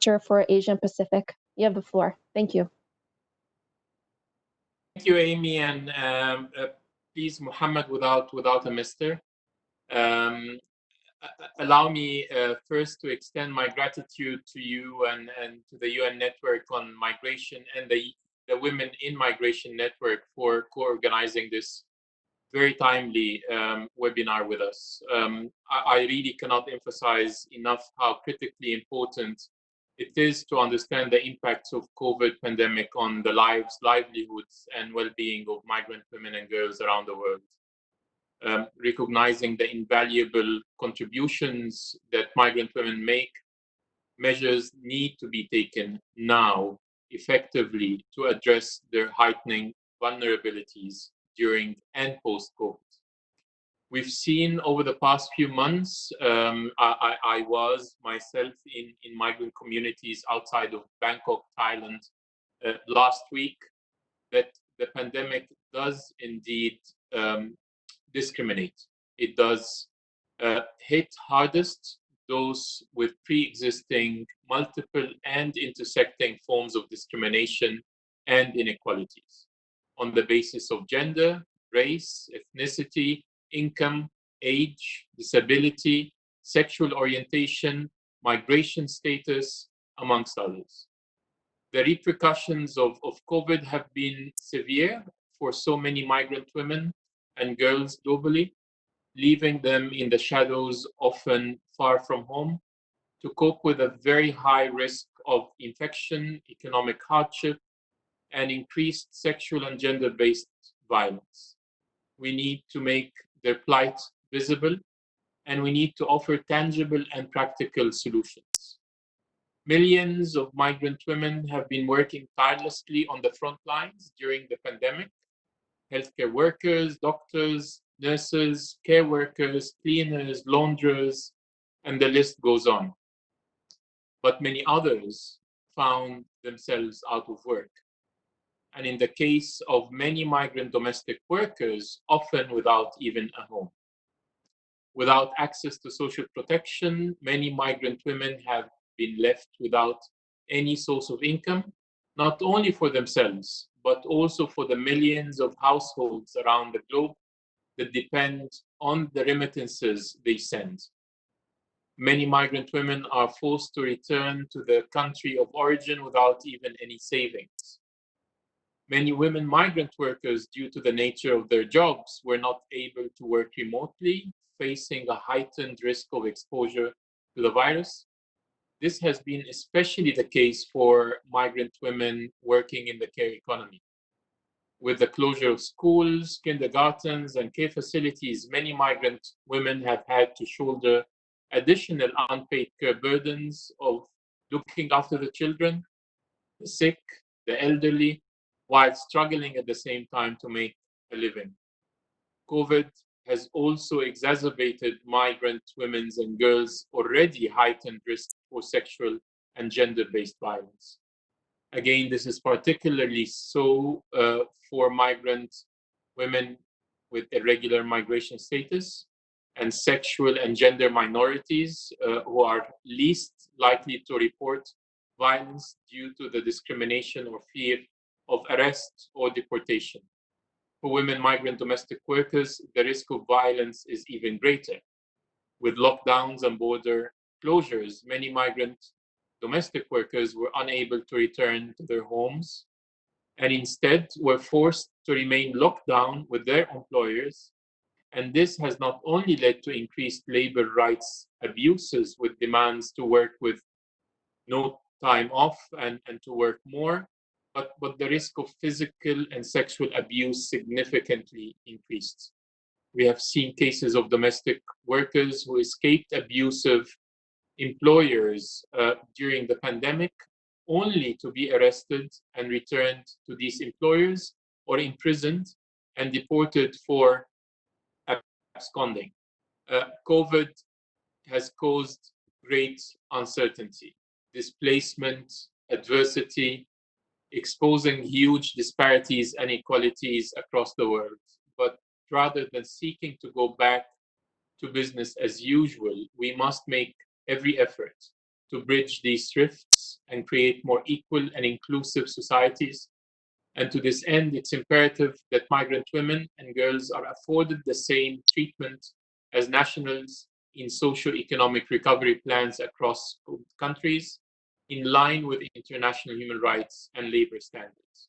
Director for Asian Pacific. You have the floor. Thank you. Thank you, Amy, and please, Muhammad, without a mister. Allow me first to extend my gratitude to you and to the UN Network on Migration and the Women in Migration Network for co-organizing this very timely webinar with us. I really cannot emphasize enough how critically important it is to understand the impacts of COVID pandemic on the lives, livelihoods, and well-being of migrant women and girls around the world. Recognizing the invaluable contributions that migrant women make, measures need to be taken now effectively to address their heightening vulnerabilities during and post-COVID. We've seen over the past few months, I was myself in migrant communities outside of Bangkok, Thailand, last week, that the pandemic does indeed discriminate. It does hit hardest those with pre-existing multiple and intersecting forms of discrimination and inequalities on the basis of gender, race, ethnicity, income, age, disability, sexual orientation, migration status, amongst others. The repercussions of COVID have been severe for so many migrant women and girls globally, leaving them in the shadows, often far from home, to cope with a very high risk of infection, economic hardship, and increased sexual and gender-based violence. We need to make their plight visible, and we need to offer tangible and practical solutions. Millions of migrant women have been working tirelessly on the front lines during the pandemic. Healthcare workers, doctors, nurses, care workers, cleaners, launderers, and the list goes on. But many others found themselves out of work. And in the case of many migrant domestic workers, often without even a home. Without access to social protection, many migrant women have been left without any source of income, not only for themselves, but also for the millions of households around the globe that depend on the remittances they send. Many migrant women are forced to return to their country of origin without even any savings. Many women migrant workers, due to the nature of their jobs, were not able to work remotely, facing a heightened risk of exposure to the virus. This has been especially the case for migrant women working in the care economy. With the closure of schools, kindergartens, and care facilities, many migrant women have had to shoulder additional unpaid care burdens of looking after the children, the sick, the elderly, while struggling at the same time to make a living. COVID has also exacerbated migrant women's and girls' already heightened risk for sexual and gender-based violence. Again, this is particularly so for migrant women with irregular migration status and sexual and gender minorities who are least likely to report violence due to the discrimination or fear of arrest or deportation. For women migrant domestic workers, the risk of violence is even greater. With lockdowns and border closures, many migrant domestic workers were unable to return to their homes and instead were forced to remain locked down with their employers. And this has not only led to increased labor rights abuses with demands to work with no time off and to work more, but the risk of physical and sexual abuse significantly increased. We have seen cases of domestic workers who escaped abusive employers during the pandemic, only to be arrested and returned to these employers or imprisoned and deported for absconding. COVID has caused great uncertainty, displacement, adversity, exposing huge disparities and inequalities across the world. But rather than seeking to go back to business as usual, we must make every effort to bridge these rifts and create more equal and inclusive societies. And to this end, it's imperative that migrant women and girls are afforded the same treatment as nationals in socio-economic recovery plans across countries, in line with international human rights and labor standards.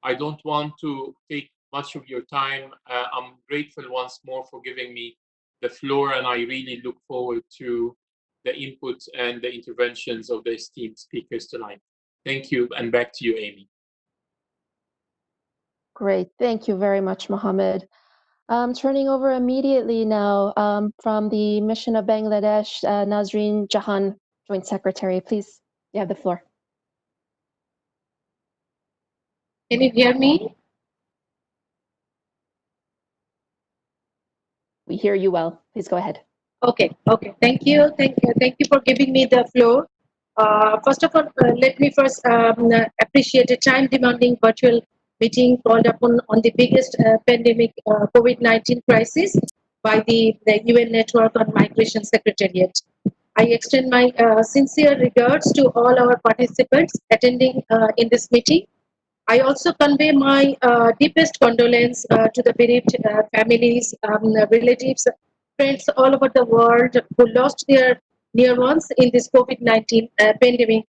I don't want to take much of your time. I'm grateful once more for giving me the floor, and I really look forward to the input and the interventions of the esteemed speakers tonight. Thank you, and back to you, Amy. Great. Thank you very much, Mohammed. Turning over immediately now from the Mission of Bangladesh, Nazreen Jahan, Joint Secretary. Please, you have the floor. Can you hear me? We hear you well. Please go ahead. Okay. Thank you for giving me the floor. First of all, let me first appreciate a time-demanding virtual meeting called upon on the biggest pandemic COVID-19 crisis by the UN Network on Migration Secretariat. I extend my sincere regards to all our participants attending in this meeting. I also convey my deepest condolence to the bereaved families, relatives, friends all over the world who lost their near ones in this COVID-19 pandemic.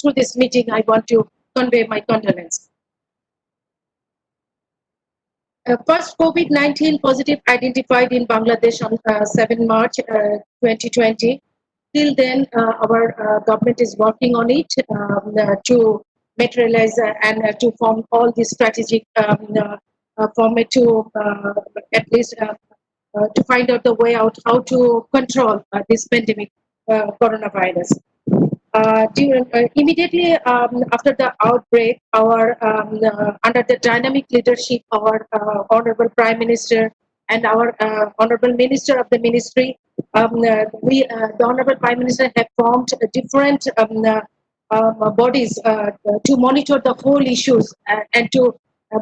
Through this meeting, I want to convey my condolence. First COVID-19 positive identified in Bangladesh on 7 March 2020. Till then, our government is working on it to materialize and to form all the strategic format to at least to find out the way out how to control this pandemic coronavirus. Immediately after the outbreak, our under the dynamic leadership of our Honorable Prime Minister and our Honorable Minister of the Ministry, the Honorable Prime Minister have formed different bodies to monitor the whole issues and to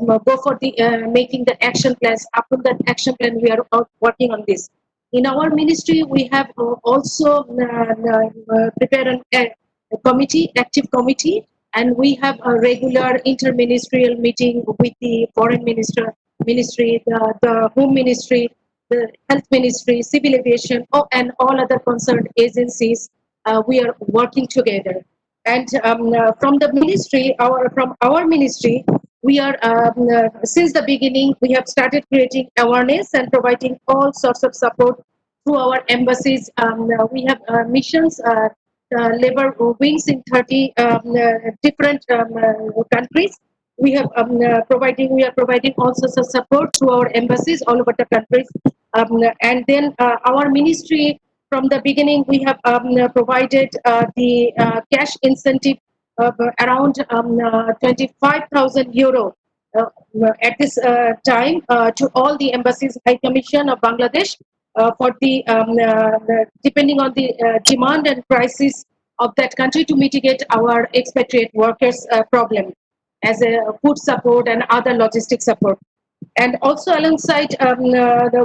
go for the making the action plans. After that action plan, we are working on this. In our ministry, we have also prepared a committee, active committee, and we have a regular interministerial meeting with the foreign ministry, the home ministry, the health ministry, civil aviation, and all other concerned agencies. We are working together. And from the ministry, from our ministry, we are since the beginning we have started creating awareness and providing all sorts of support through our embassies. We have missions, labor wings in 30 different countries. We have we are providing all sorts of support through our embassies all over the countries. And then our ministry, from the beginning, we have provided the cash incentive of around 25,000 euro at this time to all the embassies, High Commission of Bangladesh for the depending on the demand and crisis of that country to mitigate our expatriate workers' problem as a food support and other logistic support. And also alongside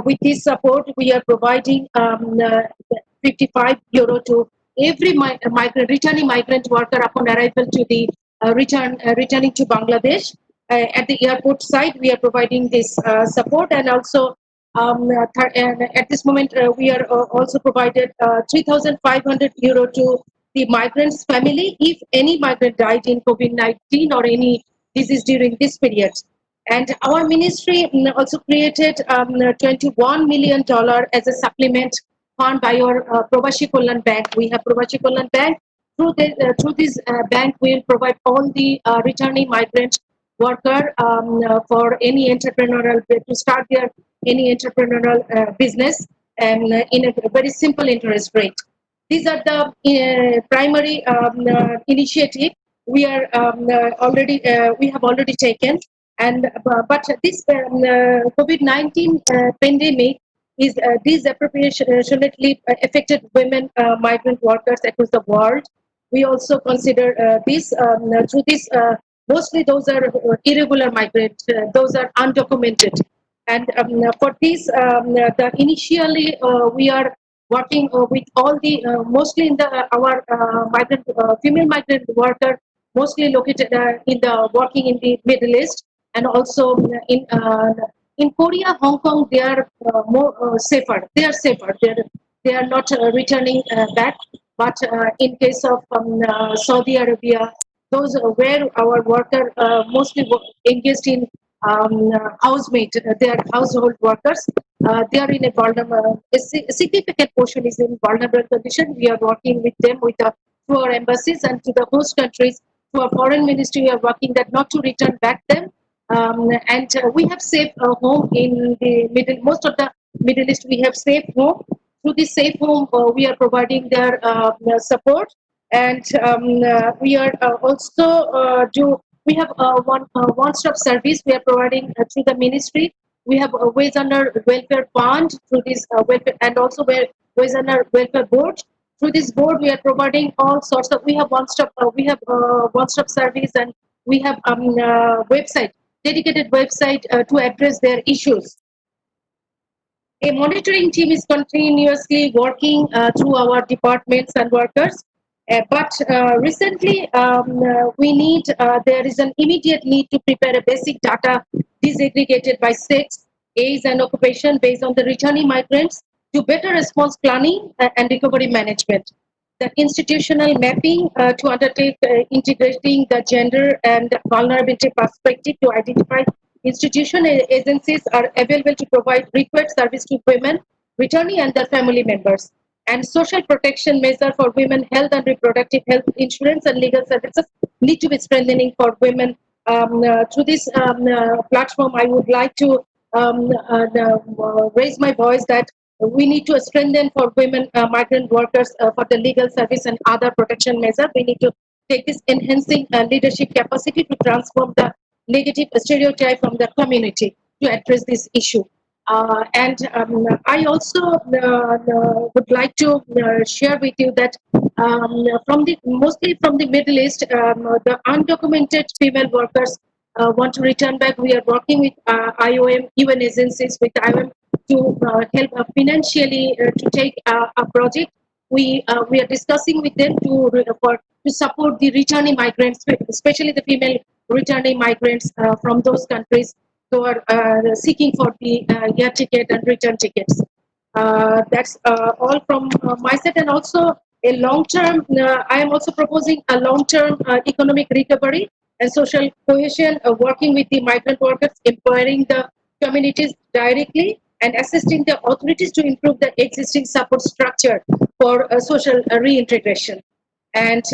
with this support, we are providing 55 euro to every returning migrant worker upon arrival to the returning to Bangladesh. At the airport side, we are providing this support, and also and at this moment we are also provided 3,500 euro to the migrant's family if any migrant died in COVID-19 or any disease during this period. And our ministry also created $21 million as a supplement fund by our Provashi Kalyan Bank. We have Provashi Kalyan Bank. Through this bank, we will provide all the returning migrant worker for any entrepreneurial to start their any entrepreneurial business, and in a very simple interest rate. These are the primary initiative we are we have already taken. And but this COVID-19 pandemic is disproportionately affected women migrant workers across the world. We also consider this through this mostly those are irregular migrants, those are undocumented. And for this, initially we are working with all the mostly in the our migrant female migrant worker, mostly located in the working in the Middle East, and also in Korea, Hong Kong, they are more safer. They are safer. They are not returning back. But in case of Saudi Arabia, those where our worker mostly engaged in housemaid, they are household workers. They are in a vulnerable, a significant portion is in vulnerable condition. We are working with them through our embassies and to the host countries, through our foreign ministry. We are working that not to return back them. And we have safe home in the middle. Most of the Middle East, we have safe home. Through this safe home, we are providing their support, and we are also we have one-stop service. We are providing through the ministry. We have a wage under welfare fund through this welfare, and also wage under welfare board. Through this board, we are providing all sorts of. We have one-stop service, and we have website, dedicated website to address their issues. A monitoring team is continuously working through our departments and workers. But recently, there is an immediate need to prepare a basic data disaggregated by sex, age, and occupation based on the returning migrants to better response planning and recovery management. The institutional mapping to undertake integrating the gender and vulnerability perspective to identify institutional agencies are available to provide required service to women returning and their family members, and social protection measure for women health and reproductive health insurance and legal services need to be strengthening for women. Through this platform, I would like to raise my voice that we need to strengthen for women migrant workers for the legal service and other protection measures. We need to take this enhancing leadership capacity to transform the negative stereotype from the community to address this issue. And I also would like to share with you that mostly from the Middle East, the undocumented female workers want to return back. We are working with IOM, UN agencies, with IOM to help financially to take a project. We are discussing with them to support the returning migrants, especially the female returning migrants from those countries who are seeking for the air ticket and return tickets. That's all from my side, and also a long-term. I am also proposing a long-term economic recovery and social cohesion, working with the migrant workers, empowering the communities directly, and assisting the authorities to improve the existing support structure for social reintegration. And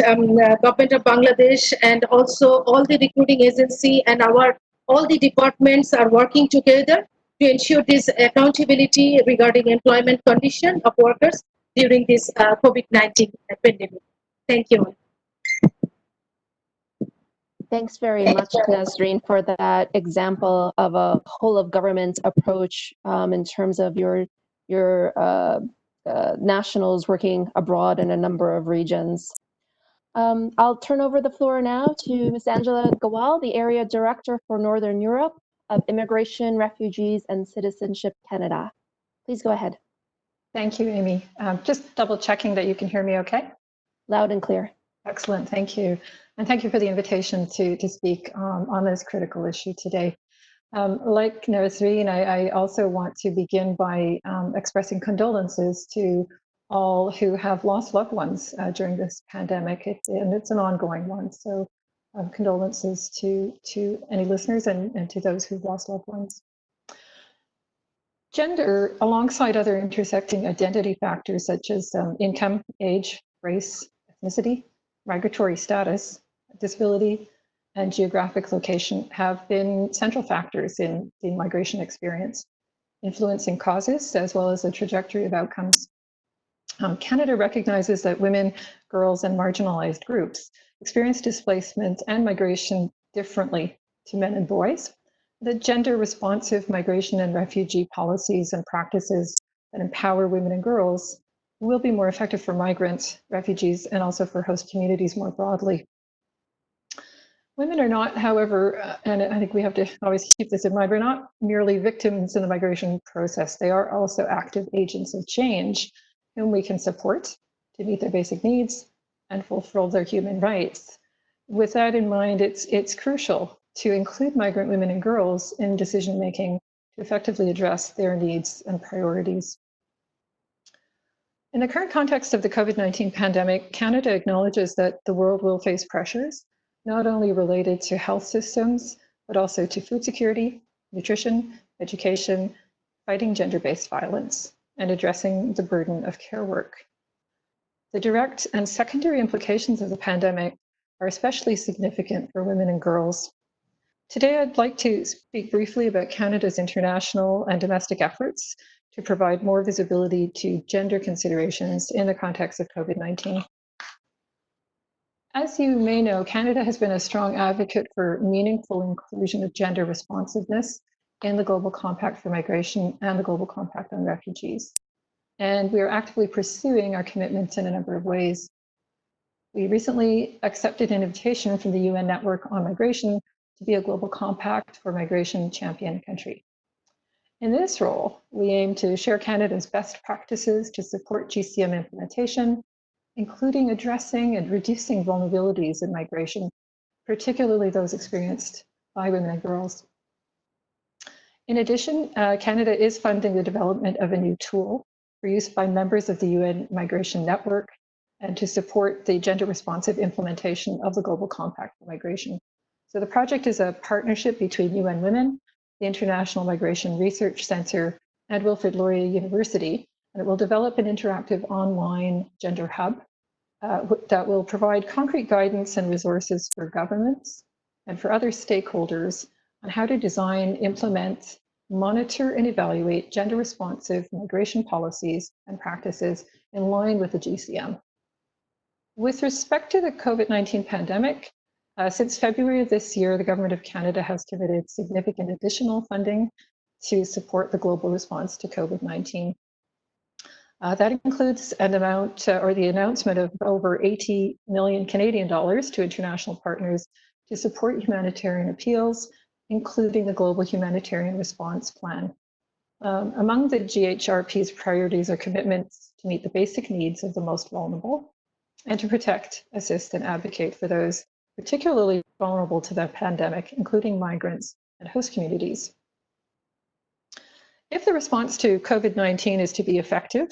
government of Bangladesh and also all the recruiting agency and all the departments are working together to ensure this accountability regarding employment condition of workers during this COVID-19 pandemic. Thank you. Thanks very much, Nazreen, for that example of a whole of government approach in terms of your nationals working abroad in a number of regions. I'll turn over the floor now to Ms. Angela Gawal, the Area Director for Northern Europe of Immigration, Refugees and Citizenship Canada. Please go ahead. Thank you, Amy. Just double checking that you can hear me okay? Loud and clear. Excellent, thank you. And thank you for the invitation to speak on this critical issue today. Like Nazreen, I also want to begin by expressing condolences to all who have lost loved ones during this pandemic, and it's an ongoing one. So condolences to any listeners and to those who've lost loved ones. Gender, alongside other intersecting identity factors such as income, age, race, ethnicity, migratory status, disability, and geographic location, have been central factors in the migration experience, influencing causes as well as the trajectory of outcomes. Canada recognizes that women, girls, and marginalized groups experience displacement and migration differently to men and boys. The gender-responsive migration and refugee policies and practices that empower women and girls will be more effective for migrants, refugees, and also for host communities more broadly. Women are not, however, and I think we have to always keep this in mind, we're not merely victims in the migration process. They are also active agents of change whom we can support to meet their basic needs and fulfill their human rights. With that in mind, it's crucial to include migrant women and girls in decision-making to effectively address their needs and priorities. In the current context of the COVID-19 pandemic, Canada acknowledges that the world will face pressures, not only related to health systems, but also to food security, nutrition, education, fighting gender-based violence, and addressing the burden of care work. The direct and secondary implications of the pandemic are especially significant for women and girls. Today, I'd like to speak briefly about Canada's international and domestic efforts to provide more visibility to gender considerations in the context of COVID-19. As you may know, Canada has been a strong advocate for meaningful inclusion of gender responsiveness in the Global Compact for Migration and the Global Compact on Refugees. And we are actively pursuing our commitments in a number of ways. We recently accepted an invitation from the UN Network on Migration to be a Global Compact for Migration champion country. In this role, we aim to share Canada's best practices to support GCM implementation, including addressing and reducing vulnerabilities in migration, particularly those experienced by women and girls. In addition, Canada is funding the development of a new tool for use by members of the UN Migration Network and to support the gender-responsive implementation of the Global Compact for Migration. So the project is a partnership between UN Women, the International Migration Research Centre, and Wilfrid Laurier University, and it will develop an interactive online gender hub that will provide concrete guidance and resources for governments and for other stakeholders on how to design, implement, monitor, and evaluate gender-responsive migration policies and practices in line with the GCM. With respect to the COVID-19 pandemic, since February of this year, the Government of Canada has committed significant additional funding to support the global response to COVID-19. That includes an amount or the announcement of over 80 million Canadian dollars to international partners to support humanitarian appeals, including the Global Humanitarian Response Plan. Among the GHRP's priorities are commitments to meet the basic needs of the most vulnerable and to protect, assist, and advocate for those particularly vulnerable to the pandemic, including migrants and host communities. If the response to COVID-19 is to be effective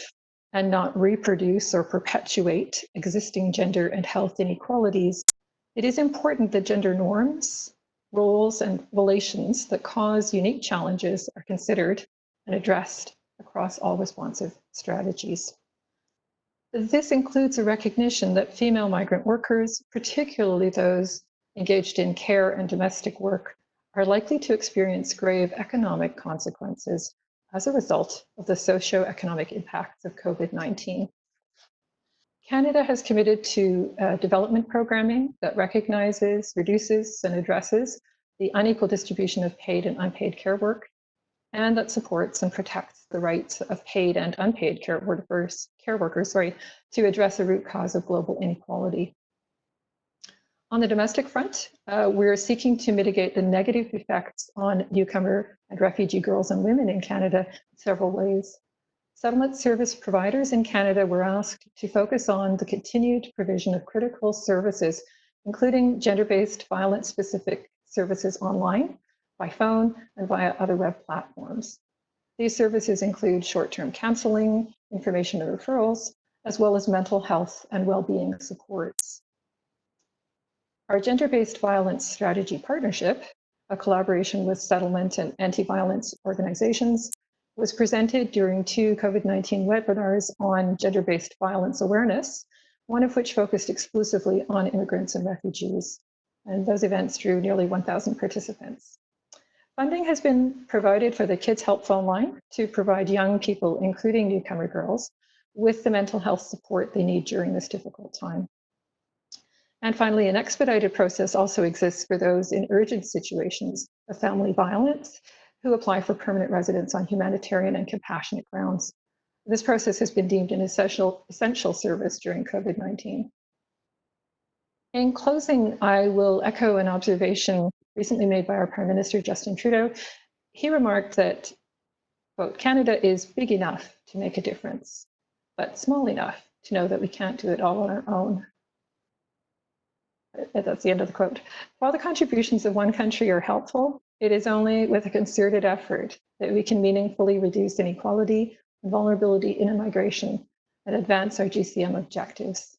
and not reproduce or perpetuate existing gender and health inequalities, it is important that gender norms, roles, and relations that cause unique challenges are considered and addressed across all responsive strategies. This includes a recognition that female migrant workers, particularly those engaged in care and domestic work, are likely to experience grave economic consequences as a result of the socio-economic impacts of COVID-19. Canada has committed to development programming that recognizes, reduces, and addresses the unequal distribution of paid and unpaid care work, and that supports and protects the rights of paid and unpaid care workers to address the root cause of global inequality. On the domestic front, we're seeking to mitigate the negative effects on newcomer and refugee girls and women in Canada in several ways. Settlement service providers in Canada were asked to focus on the continued provision of critical services, including gender-based violence-specific services online, by phone, and via other web platforms. These services include short-term counseling, information and referrals, as well as mental health and well-being supports. Our gender-based violence strategy partnership, a collaboration with settlement and anti-violence organizations, was presented during 2 COVID-19 webinars on gender-based violence awareness, one of which focused exclusively on immigrants and refugees. And those events drew nearly 1,000 participants. Funding has been provided for the Kids Help phone line to provide young people, including newcomer girls, with the mental health support they need during this difficult time. And finally, an expedited process also exists for those in urgent situations of family violence who apply for permanent residence on humanitarian and compassionate grounds. This process has been deemed an essential service during COVID-19. In closing, I will echo an observation recently made by our Prime Minister, Justin Trudeau. He remarked that, quote, Canada is big enough to make a difference. but small enough to know that we can't do it all on our own. That's the end of the quote. While the contributions of one country are helpful, it is only with a concerted effort that we can meaningfully reduce inequality and vulnerability in migration and advance our GCM objectives.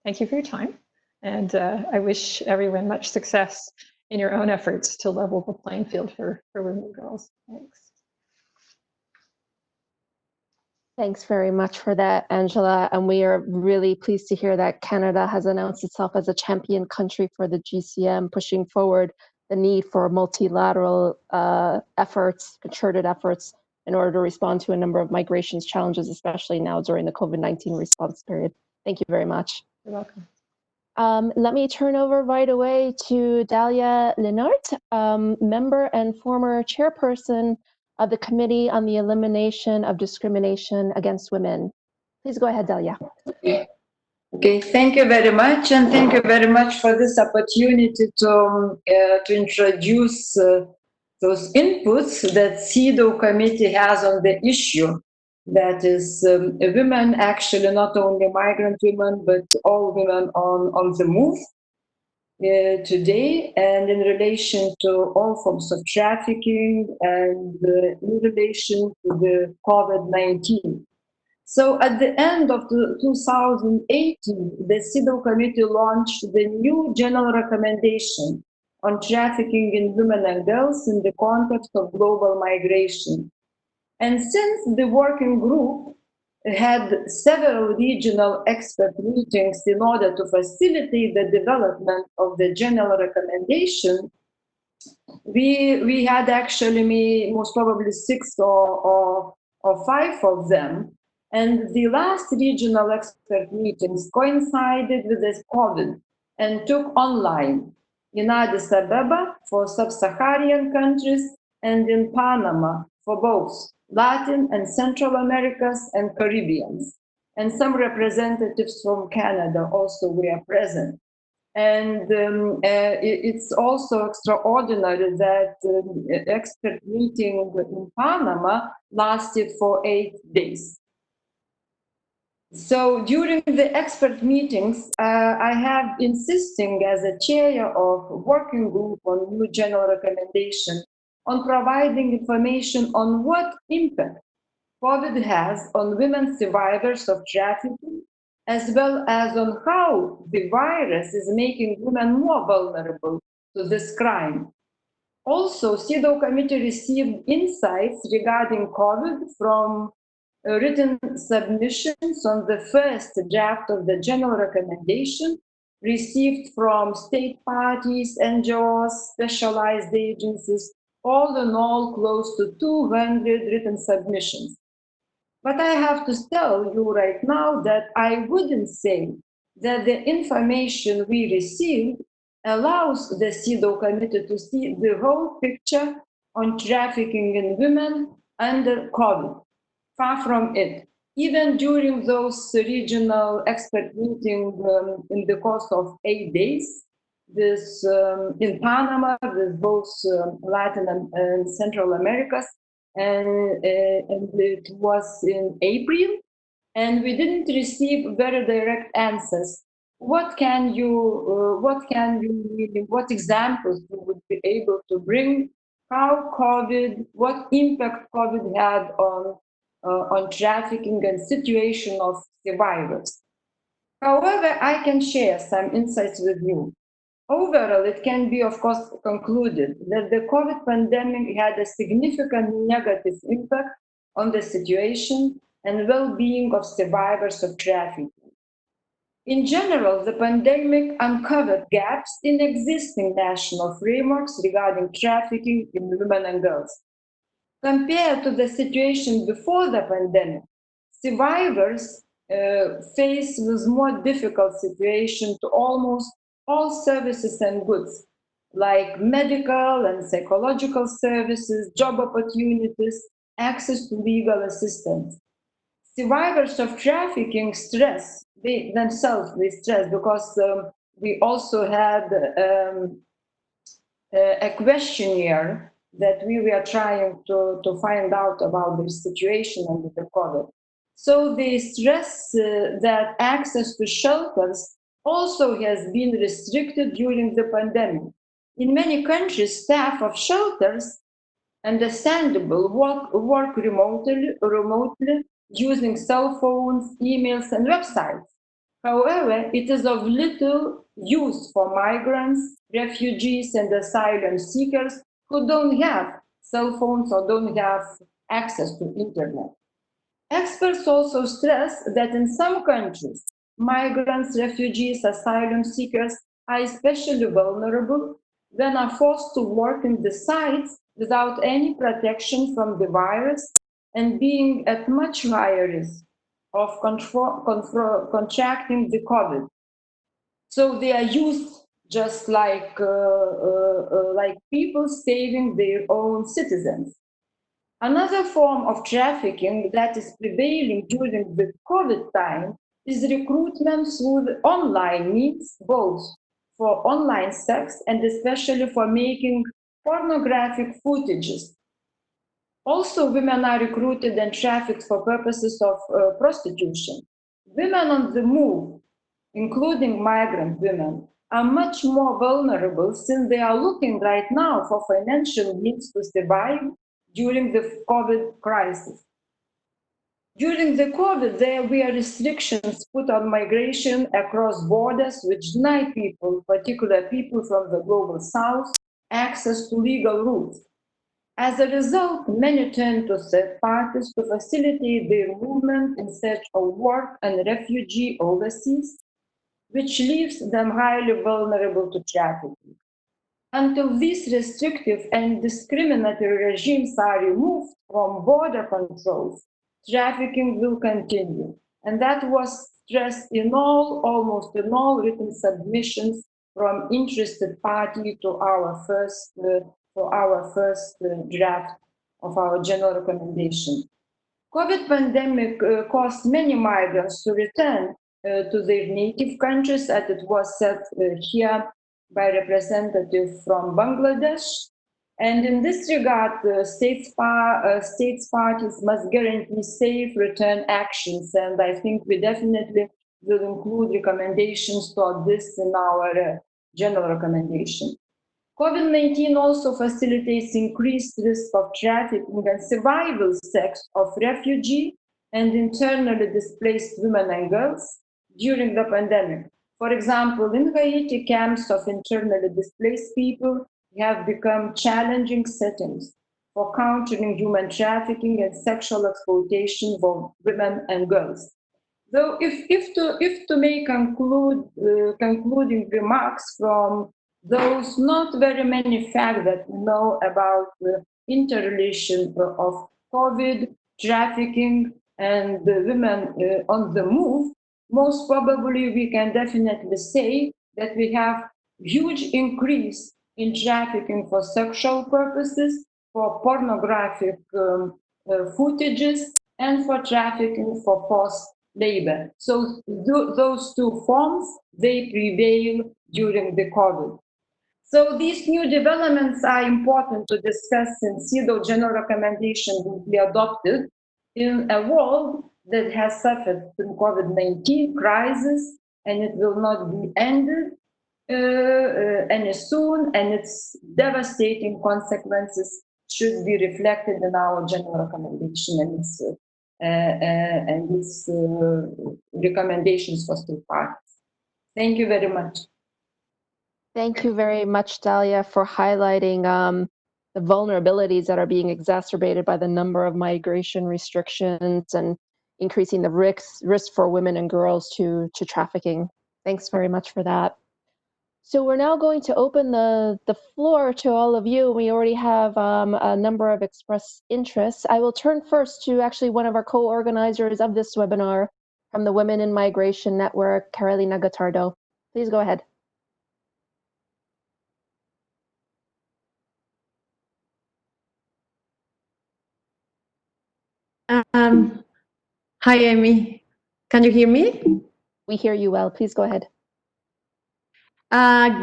Thank you for your time. And I wish everyone much success in your own efforts to level the playing field for women and girls. Thanks. Thanks very much for that, Angela. And we are really pleased to hear that Canada has announced itself as a champion country for the GCM, pushing forward the need for multilateral efforts, concerted efforts, in order to respond to a number of migrations challenges, especially now during the COVID-19 response period. Thank you very much. You're welcome. Let me turn over right away to Dalia Lenart, member and former chairperson of the Committee on the Elimination of Discrimination Against Women. Please go ahead, Dalia. Okay, thank you very much, and thank you very much for this opportunity to introduce those inputs that CEDAW committee has on the issue. That is women, actually not only migrant women, but all women on the move today, and in relation to all forms of trafficking and in relation to the COVID-19. So at the end of 2018, the CEDAW committee launched the new general recommendation on trafficking in women and girls in the context of global migration. And since the working group had several regional expert meetings in order to facilitate the development of the general recommendation, we had actually most probably 6 or 5 of them. And the last regional expert meetings coincided with this COVID and took online in Addis Ababa for sub-Saharan countries and in Panama for both Latin and Central Americas and Caribbeans. And some representatives from Canada also were present. And it's also extraordinary that the expert meeting in Panama lasted for 8 days. So during the expert meetings, I have insisting as a chair of working group on new general recommendation on providing information on what impact COVID has on women survivors of trafficking, as well as on how the virus is making women more vulnerable to this crime. Also, CEDAW committee received insights regarding COVID from written submissions on the first draft of the general recommendation received from state parties, NGOs, specialized agencies, all in all close to 200 written submissions. But I have to tell you right now that I wouldn't say that the information we received allows the CEDAW committee to see the whole picture on trafficking in women under COVID. Far from it. Even during those regional expert meetings in the course of 8 days, this in Panama with both Latin and Central Americas, and it was in April, and we didn't receive very direct answers. What examples you would be able to bring? How COVID, what impact COVID had on trafficking and situation of survivors. However, I can share some insights with you. Overall, it can be, of course, concluded that the COVID pandemic had a significant negative impact on the situation and well-being of survivors of trafficking. In general, the pandemic uncovered gaps in existing national frameworks regarding trafficking in women and girls. Compared to the situation before the pandemic, survivors face with more difficult situation to almost all services and goods, like medical and psychological services, job opportunities, access to legal assistance. Survivors of trafficking stress, they stress because we also had a questionnaire that we were trying to find out about the situation under the COVID. So they stress that access to shelters also has been restricted during the pandemic. In many countries, staff of shelters, understandable, work remotely using cell phones, emails, and websites. However, it is of little use for migrants, refugees, and asylum seekers who don't have cell phones or don't have access to internet. Experts also stress that in some countries, migrants, refugees, asylum seekers are especially vulnerable when are forced to work in the sites without any protection from the virus and being at much higher risk of contracting the COVID. So they are used just like people saving their own citizens. Another form of trafficking that is prevailing during the COVID time is recruitment through the online means, both for online sex and especially for making pornographic footages. Also, women are recruited and trafficked for purposes of prostitution. Women on the move, including migrant women, are much more vulnerable since they are looking right now for financial means to survive during the COVID crisis. During the COVID, there were restrictions put on migration across borders, which deny people, particularly people from the global south, access to legal routes. As a result, many turn to third parties to facilitate their movement in search of work and refugee overseas, which leaves them highly vulnerable to trafficking. Until these restrictive and discriminatory regimes are removed from border controls, trafficking will continue. And that was stressed in almost in all written submissions from interested parties to our first draft of our general recommendation. COVID pandemic caused many migrants to return to their native countries, as it was said here by representative from Bangladesh. And in this regard, states parties must guarantee safe return actions. And I think we definitely will include recommendations toward this in our general recommendation. COVID-19 also facilitates increased risk of trafficking and survival sex of refugee and internally displaced women and girls during the pandemic. For example, in Haiti, camps of internally displaced people have become challenging settings for countering human trafficking and sexual exploitation of women and girls. Though, if to make concluding remarks from those not very many facts that we know about the interrelation of COVID, trafficking, and the women on the move, most probably we can definitely say that we have huge increase in trafficking for sexual purposes, for pornographic footages, and for trafficking for forced labor. So those two forms, they prevail during the COVID. So these new developments are important to discuss since CEDAW general recommendation will be adopted in a world that has suffered from COVID-19 crisis, and it will not be ended any soon, and its devastating consequences should be reflected in our general recommendation and its recommendations for state parties. Thank you very much. Thank you very much, Dalia, for highlighting the vulnerabilities that are being exacerbated by the number of migration restrictions and increasing the risk for women and girls to trafficking. Thanks very much for that. So we're now going to open the floor to all of you. We already have a number of expressed interests. I will turn first to actually one of our co-organizers of this webinar from the Women in Migration Network, Carolina Gottardo. Please go ahead. Hi, Amy. Can you hear me? We hear you well. Please go ahead.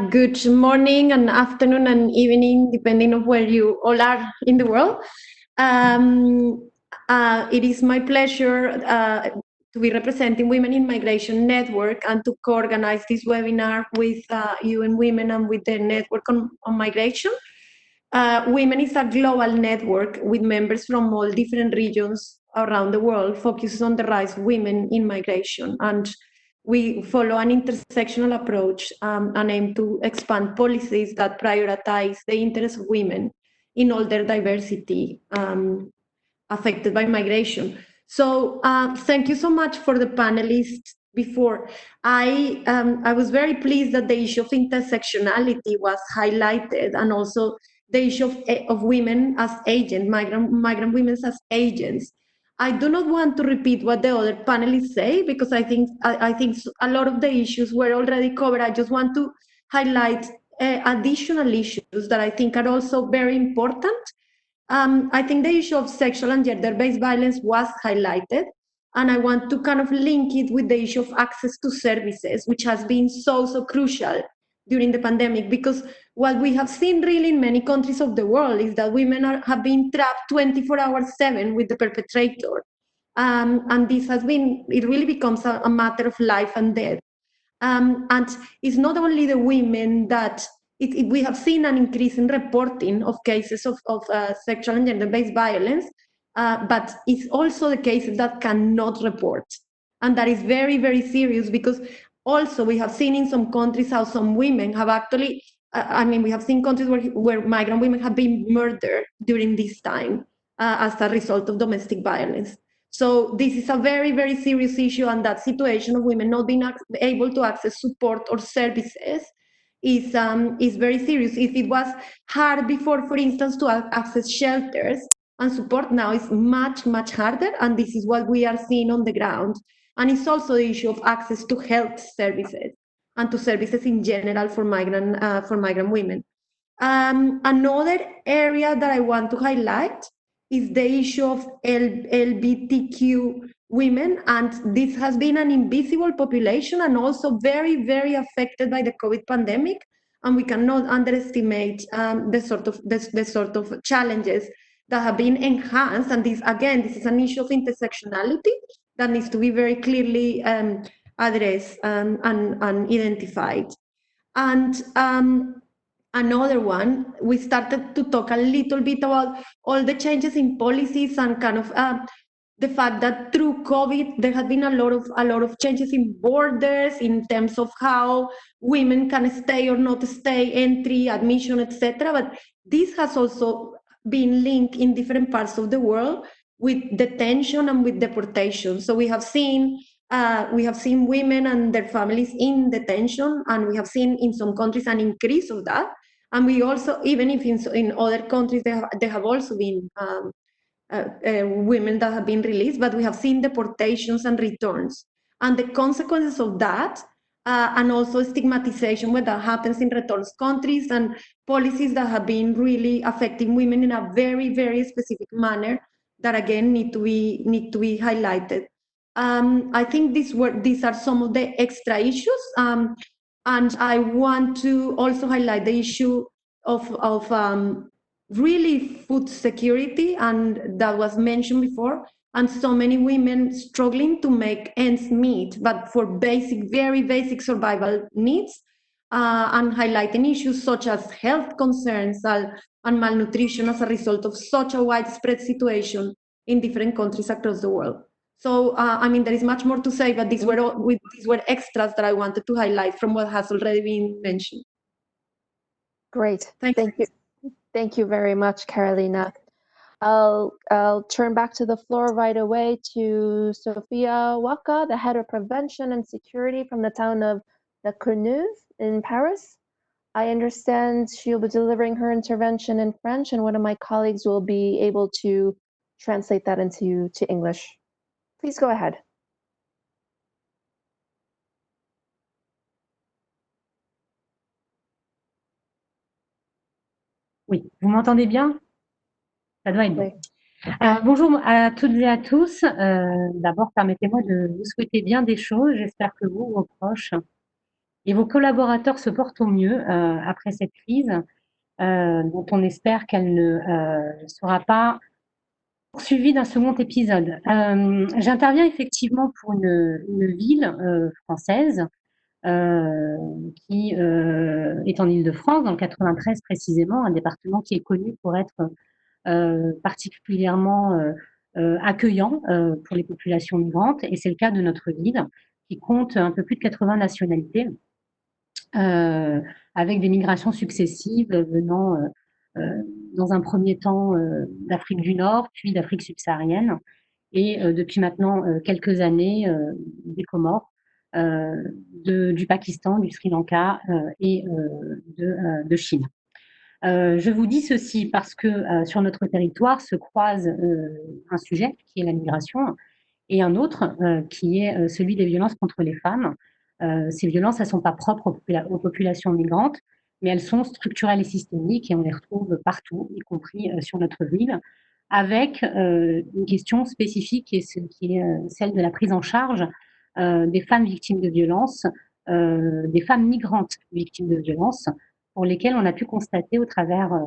Good morning and afternoon and evening, depending on where you all are in the world. It is my pleasure to be representing Women in Migration Network and to co-organize this webinar with UN Women and with the Network on Migration. Women is a global network with members from all different regions around the world, focuses on the rights of women in migration. And we follow an intersectional approach and aim to expand policies that prioritize the interests of women in all their diversity affected by migration. So thank you so much for the panelists before. I was very pleased that the issue of intersectionality was highlighted, and also the issue of women as agents, migrant women as agents. I do not want to repeat what the other panelists say, because I think a lot of the issues were already covered. I just want to highlight additional issues that I think are also very important. I think the issue of sexual and gender-based violence was highlighted, and I want to kind of link it with the issue of access to services, which has been so crucial during the pandemic, because what we have seen really in many countries of the world is that women have been trapped 24/7 with the perpetrator. And this has been, it really becomes a matter of life and death. And it's not only the women that we have seen an increase in reporting of cases of sexual and gender-based violence, but it's also the cases that cannot report. And that is very, very serious, because also we have seen in some countries how some women have actually, we have seen countries where migrant women have been murdered during this time as a result of domestic violence. So this is a very, very serious issue, and that situation of women not being able to access support or services is very serious. If it was hard before, for instance, to access shelters and support, now it's much, much harder, and this is what we are seeing on the ground. And it's also the issue of access to health services and to services in general for migrant women. Another area that I want to highlight is the issue of LGBTQ women, and this has been an invisible population and also very, very affected by the COVID pandemic, and we cannot underestimate the sort of challenges that have been enhanced. And this is an issue of intersectionality that needs to be very clearly addressed and identified. And another one, we started to talk a little bit about all the changes in policies and kind of the fact that through COVID there have been a lot of changes in borders in terms of how women can stay or not stay, entry, admission, etc. But this has also been linked in different parts of the world with detention and with deportation. So we have seen women and their families in detention, and we have seen in some countries an increase of that. And we also, even if in other countries there have also been women that have been released, but we have seen deportations and returns. And the consequences of that, and also stigmatization when that happens in returns countries, and policies that have been really affecting women in a very, very specific manner that again need to be highlighted. I think these are some of the extra issues. And I want to also highlight the issue of really food security, and that was mentioned before, and so many women struggling to make ends meet, but for very basic survival needs, and highlighting issues such as health concerns and malnutrition as a result of such a widespread situation in different countries across the world. So, there is much more to say, but these were extras that I wanted to highlight from what has already been mentioned. Great. Thank you. Thank you very much, Carolina. I'll turn back to the floor right away to Sophia Waka, the head of prevention and security from the town of La Courneuve in Paris. I understand she'll be delivering her intervention in French, and one of my colleagues will be able to translate that into English. Please go ahead. Oui, vous m'entendez bien? Ça doit être bon. Oui. Bonjour à toutes et à tous. D'abord, permettez-moi de vous souhaiter bien des choses. J'espère que vous, vos proches et vos collaborateurs se portent au mieux après cette crise, dont on espère qu'elle ne sera pas Suivi d'un second épisode. J'interviens effectivement pour une ville française qui est en Île-de-France, dans le 93 précisément, un département qui est connu pour être particulièrement accueillant pour les populations migrantes. Et c'est le cas de notre ville, qui compte un peu plus de 80 nationalités, avec des migrations successives venant dans un premier temps d'Afrique du Nord, puis d'Afrique subsaharienne, et depuis maintenant quelques années des Comores, du Pakistan, du Sri Lanka et de Chine. Je vous dis ceci parce que sur notre territoire se croise un sujet qui est la migration et un autre qui est celui des violences contre les femmes. Ces violences, elles ne sont pas propres aux populations migrantes, mais elles sont structurelles et systémiques et on les retrouve partout, y compris sur notre ville, avec une question spécifique qui est celle de la prise en charge des femmes victimes de violences, des femmes migrantes victimes de violences, pour lesquelles on a pu constater au travers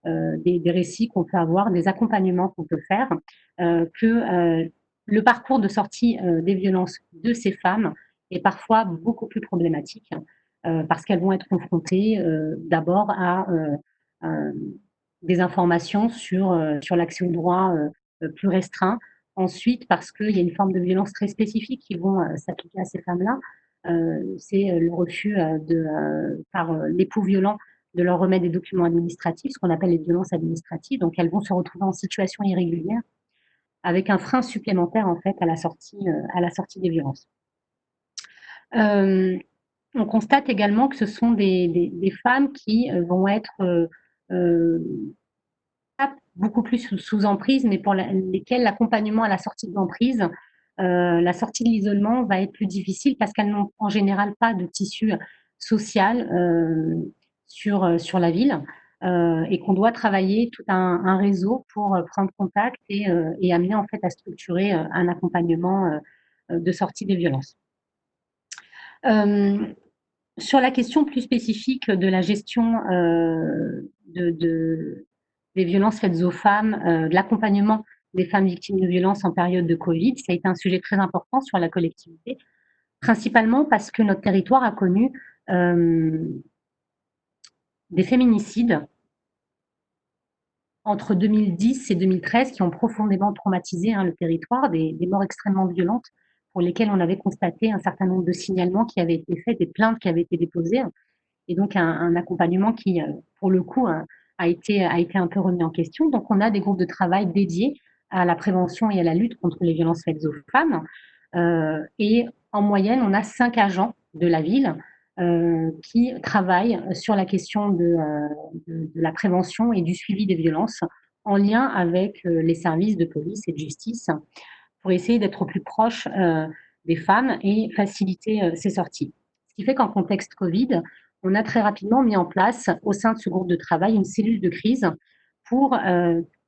des récits qu'on peut avoir, des accompagnements qu'on peut faire, que le parcours de sortie des violences de ces femmes est parfois beaucoup plus problématique parce qu'elles vont être confrontées d'abord à des informations sur l'accès aux droits plus restreints. Ensuite, parce qu'il y a une forme de violence très spécifique qui vont s'appliquer à ces femmes-là. C'est le refus par l'époux violent de leur remettre des documents administratifs, ce qu'on appelle les violences administratives. Donc, elles vont se retrouver en situation irrégulière avec un frein supplémentaire en fait à la sortie des violences. On constate également que ce sont des femmes qui vont être pas beaucoup plus sous emprise, mais pour lesquelles l'accompagnement à la sortie de l'emprise, la sortie de l'isolement va être plus difficile parce qu'elles n'ont en général pas de tissu social sur la ville. Et qu'on doit travailler tout un réseau pour prendre contact et amener en fait à structurer un accompagnement de sortie des violences. Sur la question plus spécifique de la gestion des violences faites aux femmes, de l'accompagnement des femmes victimes de violences en période de Covid, ça a été un sujet très important sur la collectivité, principalement parce que notre territoire a connu des féminicides entre 2010 et 2013 qui ont profondément traumatisé le territoire, des morts extrêmement violentes pour lesquelles on avait constaté un certain nombre de signalements qui avaient été faits, des plaintes qui avaient été déposées, et donc un accompagnement qui, pour le coup, a été un peu remis en question. Donc, on a des groupes de travail dédiés à la prévention et à la lutte contre les violences faites aux femmes. Et en moyenne, on a 5 agents de la ville qui travaillent sur la question de la prévention et du suivi des violences en lien avec les services de police et de justice pour essayer d'être au plus proche des femmes et faciliter ces sorties. Ce qui fait qu'en contexte Covid, on a très rapidement mis en place au sein de ce groupe de travail une cellule de crise pour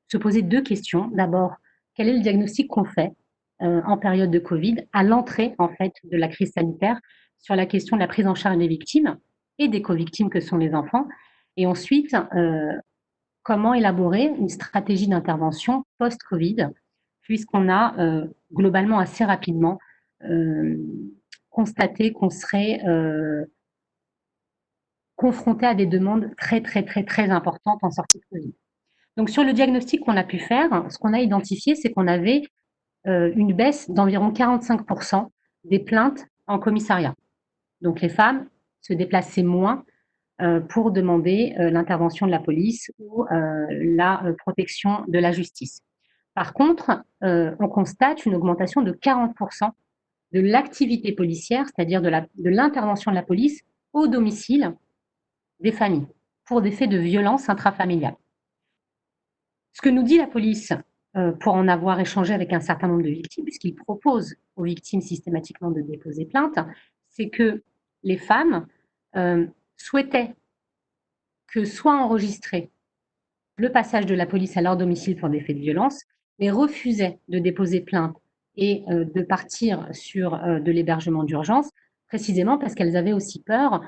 se poser 2 questions. D'abord, quel est le diagnostic qu'on fait en période de Covid à l'entrée en fait de la crise sanitaire sur la question de la prise en charge des victimes et des co-victimes que sont les enfants. Et ensuite, comment élaborer une stratégie d'intervention post-Covid, puisqu'on a globalement assez rapidement constaté qu'on serait confronté à des demandes très, très, très, très importantes en sortie de Covid. Donc, sur le diagnostic qu'on a pu faire, ce qu'on a identifié, c'est qu'on avait une baisse d'environ 45% des plaintes en commissariat. Donc, les femmes se déplaçaient moins pour demander l'intervention de la police ou la protection de la justice. Par contre, on constate une augmentation de 40% de l'activité policière, c'est-à-dire de l'intervention de la police au domicile des familles pour des faits de violence intrafamiliale. Ce que nous dit la police, pour en avoir échangé avec un certain nombre de victimes, puisqu'ils proposent aux victimes systématiquement de déposer plainte, c'est que les femmes souhaitaient que soit enregistré le passage de la police à leur domicile pour des faits de violence, mais refusaient de déposer plainte et de partir sur de l'hébergement d'urgence, précisément parce qu'elles avaient aussi peur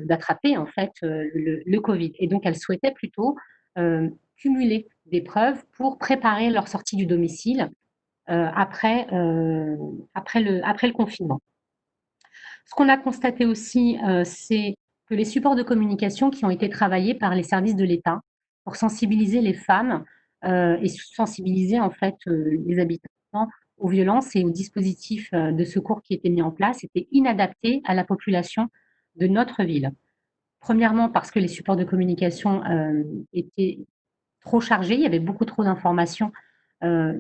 d'attraper en fait le Covid. Et donc elles souhaitaient plutôt cumuler des preuves pour préparer leur sortie du domicile après le confinement. Ce qu'on a constaté aussi, c'est que les supports de communication qui ont été travaillés par les services de l'État pour sensibiliser les femmes et sensibiliser en fait les habitants aux violences et aux dispositifs de secours qui étaient mis en place étaient inadaptés à la population de notre ville. Premièrement, parce que les supports de communication étaient trop chargés, il y avait beaucoup trop d'informations,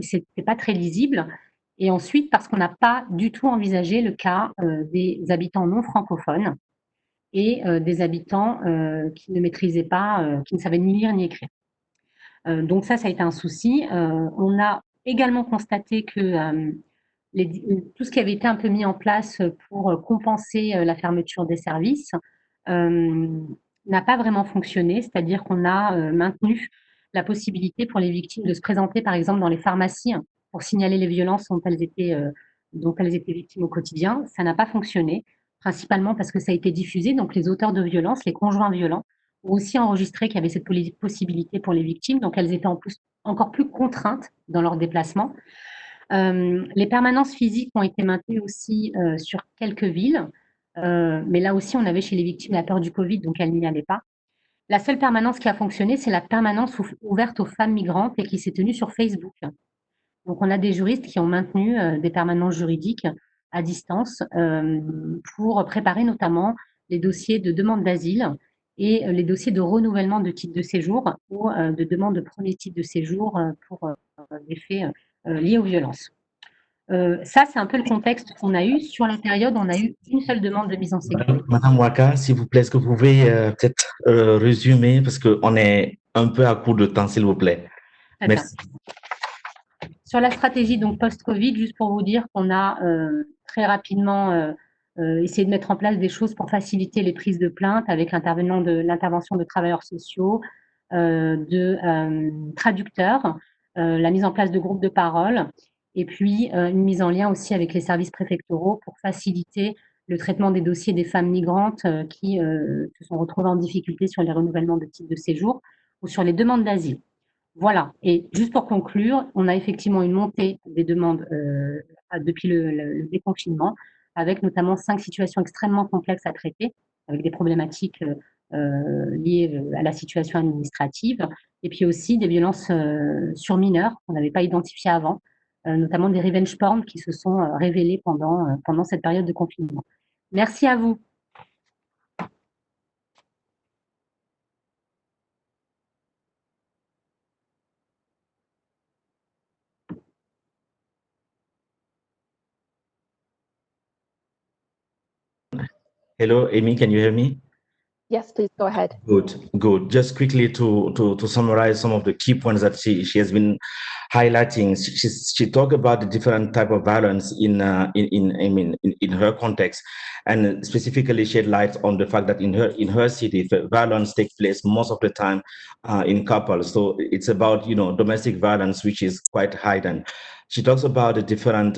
c'était pas très lisible. Et ensuite, parce qu'on n'a pas du tout envisagé le cas des habitants non francophones et des habitants qui ne maîtrisaient pas, qui ne savaient ni lire ni écrire. Donc ça a été un souci. On a également constaté que tout ce qui avait été un peu mis en place pour compenser la fermeture des services n'a pas vraiment fonctionné, c'est-à-dire qu'on a maintenu la possibilité pour les victimes de se présenter, par exemple, dans les pharmacies pour signaler les violences dont elles étaient victimes au quotidien. Ça n'a pas fonctionné, principalement parce que ça a été diffusé, donc les auteurs de violences, les conjoints violents, ont aussi enregistré qu'il y avait cette possibilité pour les victimes, donc elles étaient encore plus contraintes dans leur déplacement. Les permanences physiques ont été maintenues aussi sur quelques villes, mais là aussi, on avait chez les victimes la peur du Covid, donc elles n'y allaient pas. La seule permanence qui a fonctionné, c'est la permanence ouverte aux femmes migrantes et qui s'est tenue sur Facebook. Donc, on a des juristes qui ont maintenu des permanences juridiques à distance pour préparer notamment les dossiers de demande d'asile et les dossiers de renouvellement de titre de séjour ou de demande de premier titre de séjour pour des faits liés aux violences. Ça, c'est un peu le contexte qu'on a eu. Sur la période, on a eu une seule demande de mise en sécurité. Madame Waka, s'il vous plaît, est-ce que vous pouvez peut-être résumer parce qu'on est un peu à court de temps, s'il vous plaît. Très bien. Merci. Sur la stratégie donc post-Covid, juste pour vous dire qu'on a très rapidement essayé de mettre en place des choses pour faciliter les prises de plainte avec l'intervention de travailleurs sociaux, de traducteurs, la mise en place de groupes de parole et puis une mise en lien aussi avec les services préfectoraux pour faciliter le traitement des dossiers des femmes migrantes qui se sont retrouvées en difficulté sur les renouvellements de titres de séjour ou sur les demandes d'asile. Voilà, et juste pour conclure, on a effectivement une montée des demandes depuis le déconfinement, avec notamment 5 situations extrêmement complexes à traiter, avec des problématiques liées à la situation administrative, et puis aussi des violences sur mineurs qu'on n'avait pas identifiées avant, notamment des revenge porn qui se sont révélées pendant cette période de confinement. Merci à vous. Hello, Amy, can you hear me? Yes, please go ahead. Good. Just quickly to summarize some of the key points that she has been highlighting. She talked about the different type of violence in her context, and specifically shed light on the fact that in her city, violence takes place most of the time in couples. So it's about domestic violence, which is quite heightened. She talks about the different,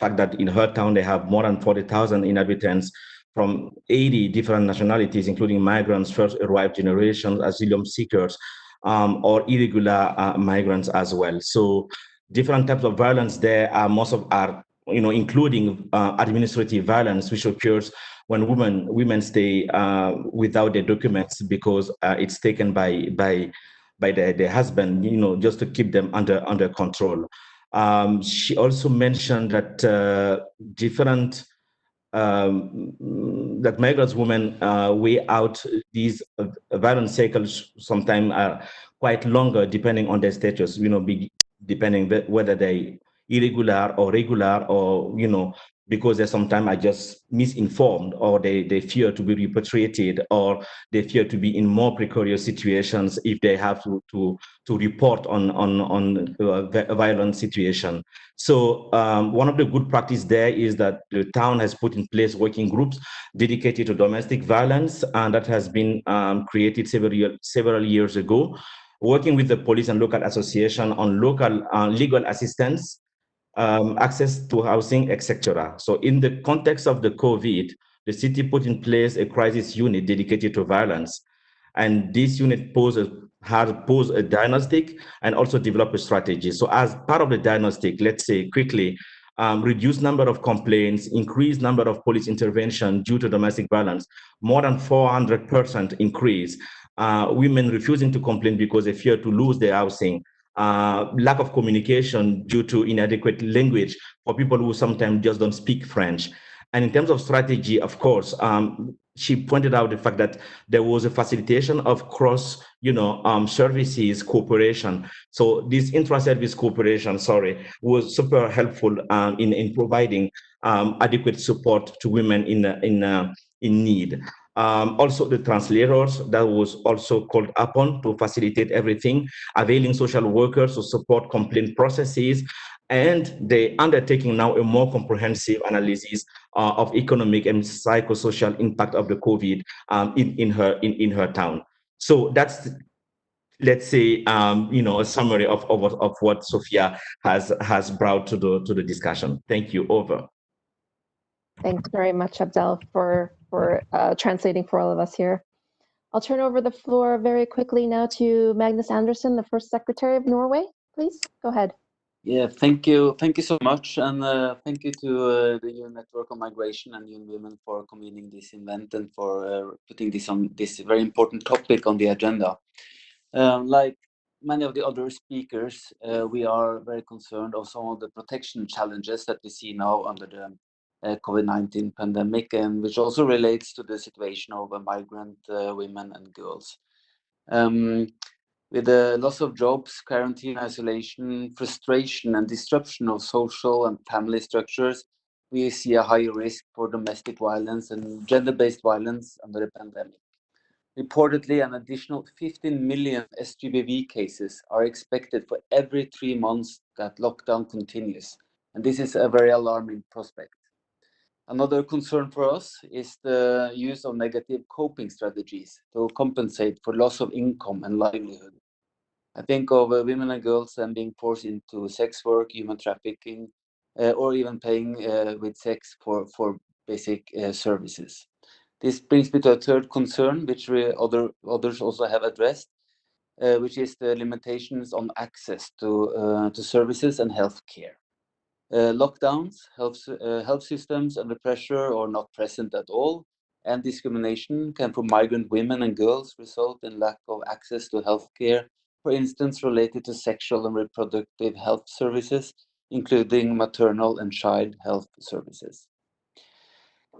fact that in her town they have more than 40,000 inhabitants from 80 different nationalities, including migrants, first arrived generations, asylum seekers, or irregular migrants as well. So different types of violence there are including administrative violence, which occurs when women stay without their documents because it's taken by their husband, just to keep them under control. She also mentioned that that migrant women weigh out these violent cycles sometimes are quite longer depending on their status, depending whether they irregular or regular or, because they sometimes are just misinformed or they fear to be repatriated or they fear to be in more precarious situations if they have to report on a violent situation. So one of the good practice there is that the town has put in place working groups dedicated to domestic violence, and that has been created several years ago, working with the police and local association on local legal assistance, access to housing, etc. So in the context of the COVID, the city put in place a crisis unit dedicated to violence. And this unit has posed a diagnostic and also developed a strategy. So as part of the diagnostic, let's say quickly, reduced number of complaints, increased number of police intervention due to domestic violence, more than 400% increase. Women refusing to complain because they fear to lose their housing. Lack of communication due to inadequate language for people who sometimes just don't speak French. And in terms of strategy, of course, she pointed out the fact that there was a facilitation of cross, services cooperation. So this intra-service cooperation, was super helpful in providing adequate support to women in need. Also, the translators that was also called upon to facilitate everything, availing social workers to support complaint processes, and they undertaking now a more comprehensive analysis of economic and psychosocial impact of the COVID in her town. So that's, let's say, a summary of what Sophia has brought to the discussion. Thank you. Over. Thanks very much, Abdel, for translating for all of us here. I'll turn over the floor very quickly now to Magnus Andersen, the First Secretary of Norway. Please go ahead. Yeah, thank you so much, and thank you to the UN Network on Migration and UN Women for convening this event and for putting this very important topic on the agenda. Like many of the other speakers, we are very concerned of some of the protection challenges that we see now under the COVID-19 pandemic, and which also relates to the situation of migrant women and girls. With the loss of jobs, quarantine, isolation, frustration, and disruption of social and family structures, we see a higher risk for domestic violence and gender-based violence under the pandemic. Reportedly, an additional 15 million SGBV cases are expected for every 3 months that lockdown continues, and this is a very alarming prospect. Another concern for us is the use of negative coping strategies to compensate for loss of income and livelihood. I think of women and girls being forced into sex work, human trafficking, or even paying with sex for basic services. This brings me to a third concern, which others also have addressed, which is the limitations on access to services and health care. Lockdowns, health systems under pressure or not present at all, and discrimination can for migrant women and girls result in lack of access to health care, for instance, related to sexual and reproductive health services, including maternal and child health services.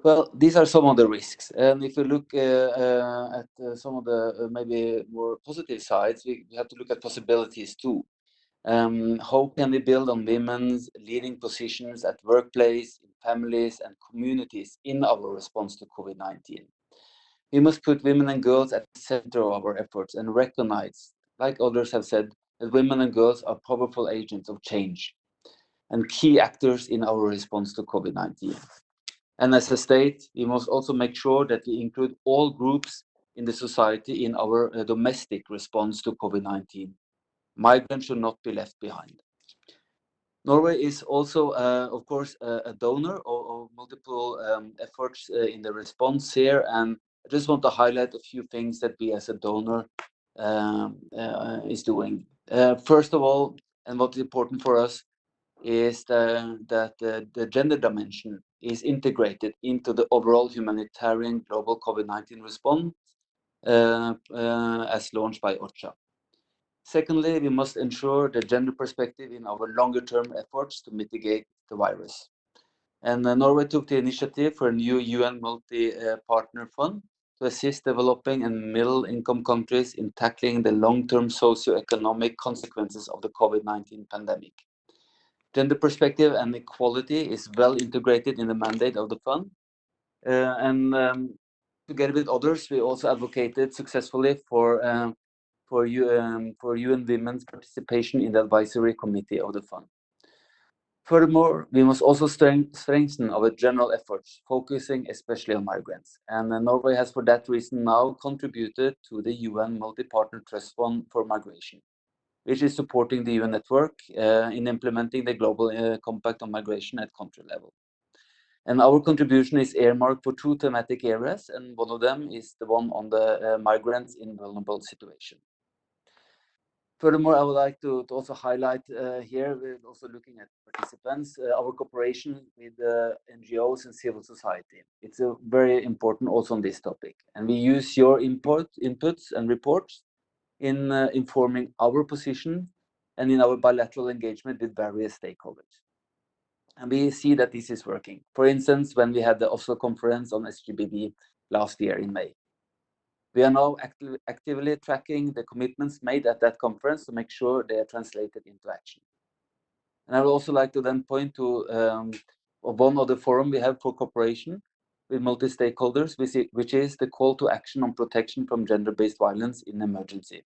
Well, these are some of the risks, and if we look at some of the maybe more positive sides, we have to look at possibilities too. How can we build on women's leading positions at workplace, in families and communities in our response to COVID-19? We must put women and girls at the center of our efforts and recognize, like others have said, that women and girls are powerful agents of change and key actors in our response to COVID-19. And as a state, we must also make sure that we include all groups in the society in our domestic response to COVID-19. Migrants should not be left behind. Norway is also, of course, a donor of multiple efforts in the response here, and I just want to highlight a few things that we as a donor is doing. First of all, and what's important for us, is that the gender dimension is integrated into the overall humanitarian global COVID-19 response as launched by OCHA. Secondly, we must ensure the gender perspective in our longer-term efforts to mitigate the virus. And Norway took the initiative for a new UN multi-partner fund to assist developing and middle-income countries in tackling the long-term socio-economic consequences of the COVID-19 pandemic. Gender perspective and equality is well integrated in the mandate of the fund. Together with others, we also advocated successfully for UN Women's participation in the advisory committee of the fund. Furthermore, we must also strengthen our general efforts, focusing especially on migrants. And Norway has for that reason now contributed to the UN Multi-Partner Trust Fund for Migration, which is supporting the UN network in implementing the Global Compact on Migration at country level. And our contribution is earmarked for 2 thematic areas, and one of them is the one on the migrants in vulnerable situation. Furthermore, I would like to also highlight here, we're also looking at participants, our cooperation with NGOs and civil society. It's very important also on this topic. And we use your inputs and reports in informing our position and in our bilateral engagement with various stakeholders. And we see that this is working. For instance, when we had the Oslo conference on SGBV last year in May. We are now actively tracking the commitments made at that conference to make sure they are translated into action. And I would also like to then point to one other forum we have for cooperation with multi-stakeholders, which is the call to action on protection from gender-based violence in emergency.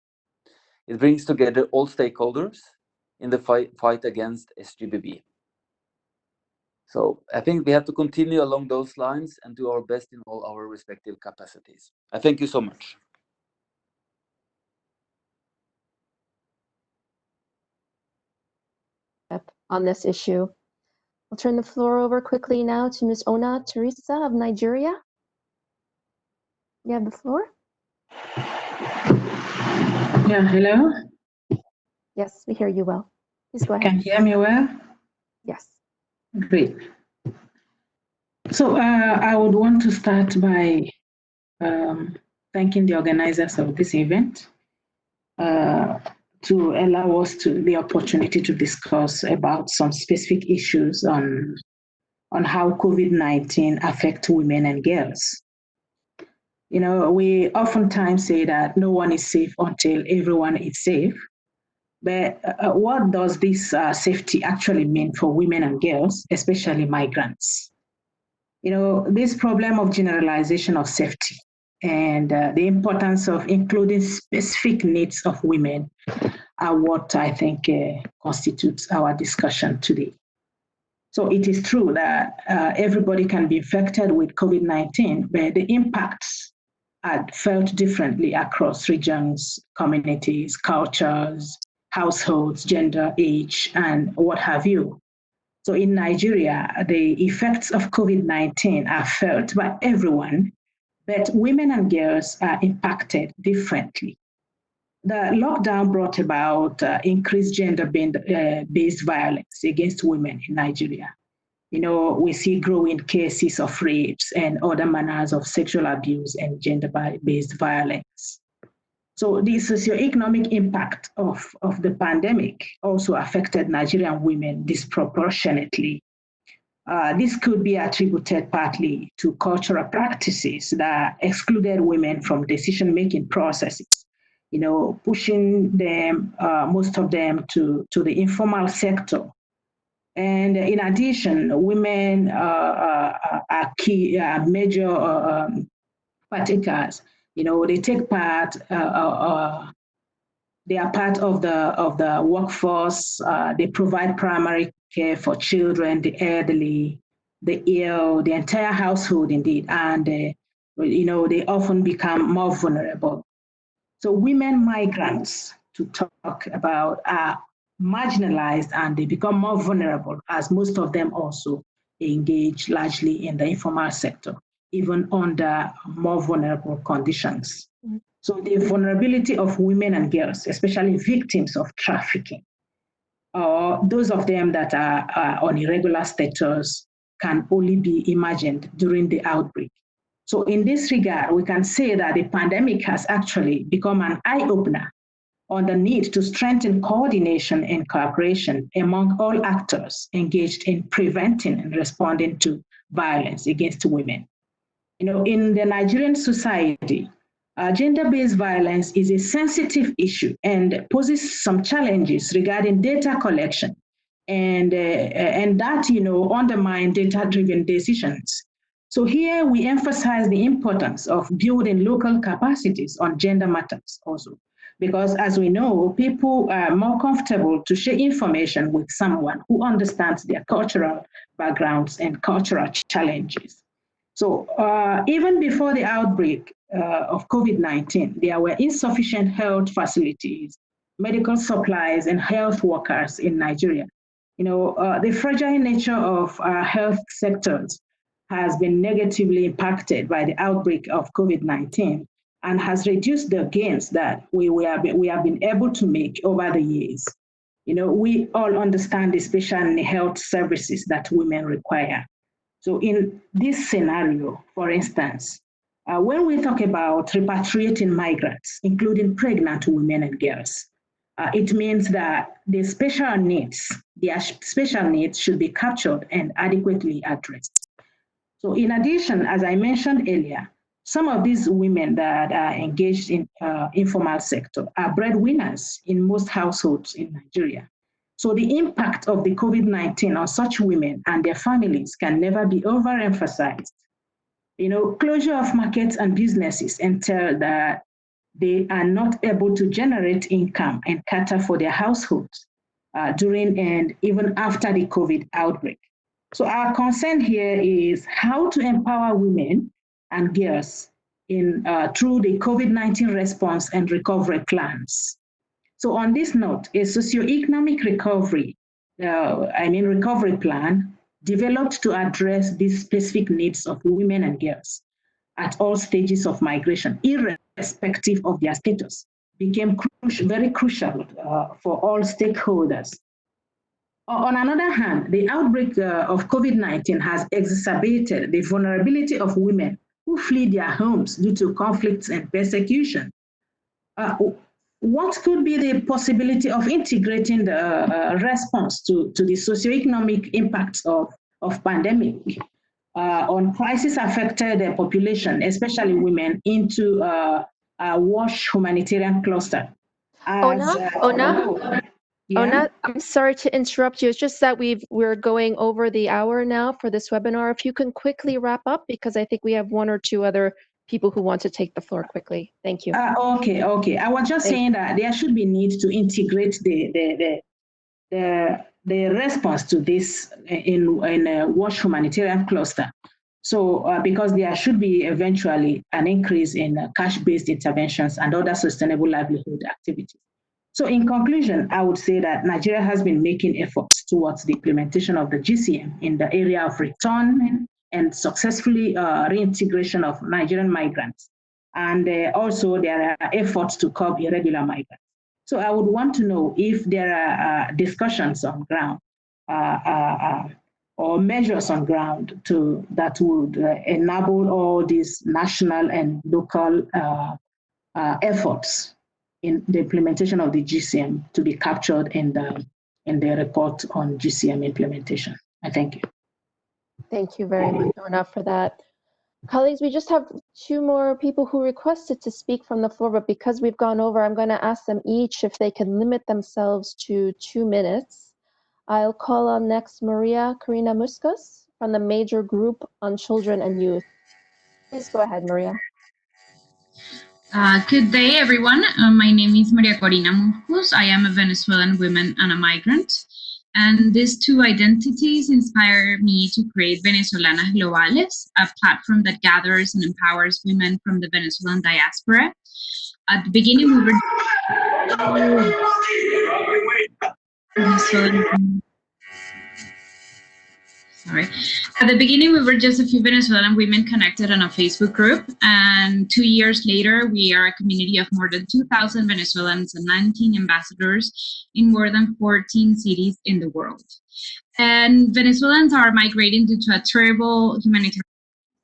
It brings together all stakeholders in the fight against SGBV. So I think we have to continue along those lines and do our best in all our respective capacities. I thank you so much. On this issue. I'll turn the floor over quickly now to Ms. Ona Teresa of Nigeria. You have the floor. Yeah, hello. Yes, we hear you well. Please go ahead. Can you hear me well? Yes. Great. So I would want to start by thanking the organizers of this event to allow us the opportunity to discuss about some specific issues on how COVID-19 affects women and girls. You know, we oftentimes say that no one is safe until everyone is safe. But what does this safety actually mean for women and girls, especially migrants? You know, this problem of generalization of safety and the importance of including specific needs of women are what I think constitutes our discussion today. So it is true that everybody can be infected with COVID-19, but the impacts are felt differently across regions, communities, cultures, households, gender, age, and what have you. So in Nigeria, the effects of COVID-19 are felt by everyone, but women and girls are impacted differently. The lockdown brought about increased gender-based violence against women in Nigeria. You know, we see growing cases of rapes and other manners of sexual abuse and gender-based violence. So the socioeconomic impact of the pandemic also affected Nigerian women disproportionately. This could be attributed partly to cultural practices that excluded women from decision-making processes, you know, pushing them, most of them, to the informal sector. And in addition, women are key, major partakers. You know, they take part. They are part of the workforce. They provide primary care for children, the elderly, the ill, the entire household, indeed. And you know, they often become more vulnerable. So women migrants, to talk about, are marginalized and they become more vulnerable, as most of them also engage largely in the informal sector, even under more vulnerable conditions. Mm-hmm. So the vulnerability of women and girls, especially victims of trafficking, or those of them that are on irregular status, can only be imagined during the outbreak. So in this regard, we can say that the pandemic has actually become an eye-opener on the need to strengthen coordination and cooperation among all actors engaged in preventing and responding to violence against women. You know, in the Nigerian society, gender-based violence is a sensitive issue and poses some challenges regarding data collection and that, you know, undermine data-driven decisions. So here we emphasize the importance of building local capacities on gender matters also, because as we know, people are more comfortable to share information with someone who understands their cultural backgrounds and cultural challenges. So even before the outbreak of COVID-19, there were insufficient health facilities, medical supplies, and health workers in Nigeria. You know, the fragile nature of our health sectors has been negatively impacted by the outbreak of COVID-19 and has reduced the gains that we have been able to make over the years. You know, we all understand the special health services that women require. So in this scenario, for instance, when we talk about repatriating migrants, including pregnant women and girls, it means that their special needs should be captured and adequately addressed. So in addition, as I mentioned earlier, some of these women that are engaged in informal sector are breadwinners in most households in Nigeria. So the impact of the COVID-19 on such women and their families can never be overemphasized. You know, closure of markets and businesses entail that they are not able to generate income and cater for their households during and even after the COVID outbreak. So our concern here is how to empower women and girls through the COVID-19 response and recovery plans. So on this note, a socioeconomic recovery plan developed to address these specific needs of women and girls at all stages of migration, irrespective of their status, became very crucial for all stakeholders. On another hand, the outbreak of COVID-19 has exacerbated the vulnerability of women who flee their homes due to conflicts and persecution. What could be the possibility of integrating the response to the socioeconomic impacts of pandemic on crisis-affected population, especially women, into a WASH humanitarian cluster? Ona, I'm sorry to interrupt you. It's just that we're going over the hour now for this webinar. If you can quickly wrap up, because I think we have one or two other people who want to take the floor quickly. Thank you. Okay. I was just saying that there should be need to integrate the response to this in a WASH humanitarian cluster. So because there should be eventually an increase in cash-based interventions and other sustainable livelihood activities. So in conclusion, I would say that Nigeria has been making efforts towards the implementation of the GCM in the area of return and successfully reintegration of Nigerian migrants. And also there are efforts to curb irregular migrants. So I would want to know if there are discussions on ground or measures on ground that would enable all these national and local efforts in the implementation of the GCM to be captured in the report on GCM implementation. I thank you. Thank you very much, Ona, for that. Colleagues, we just have two more people who requested to speak from the floor, but because we've gone over, I'm going to ask them each if they can limit themselves to 2 minutes. I'll call on next Maria Corina Muscos from the Major Group on Children and Youth. Please go ahead, Maria. Good day, everyone. My name is Maria Corina Muscos. I am a Venezuelan woman and a migrant. And these two identities inspire me to create Venezolanas Globales, a platform that gathers and empowers women from the Venezuelan diaspora. At the beginning, we were just a few Venezuelan women connected on a Facebook group, and 2 years later, we are a community of more than 2,000 Venezuelans and 19 ambassadors in more than 14 cities in the world. And Venezuelans are migrating due to a terrible humanitarian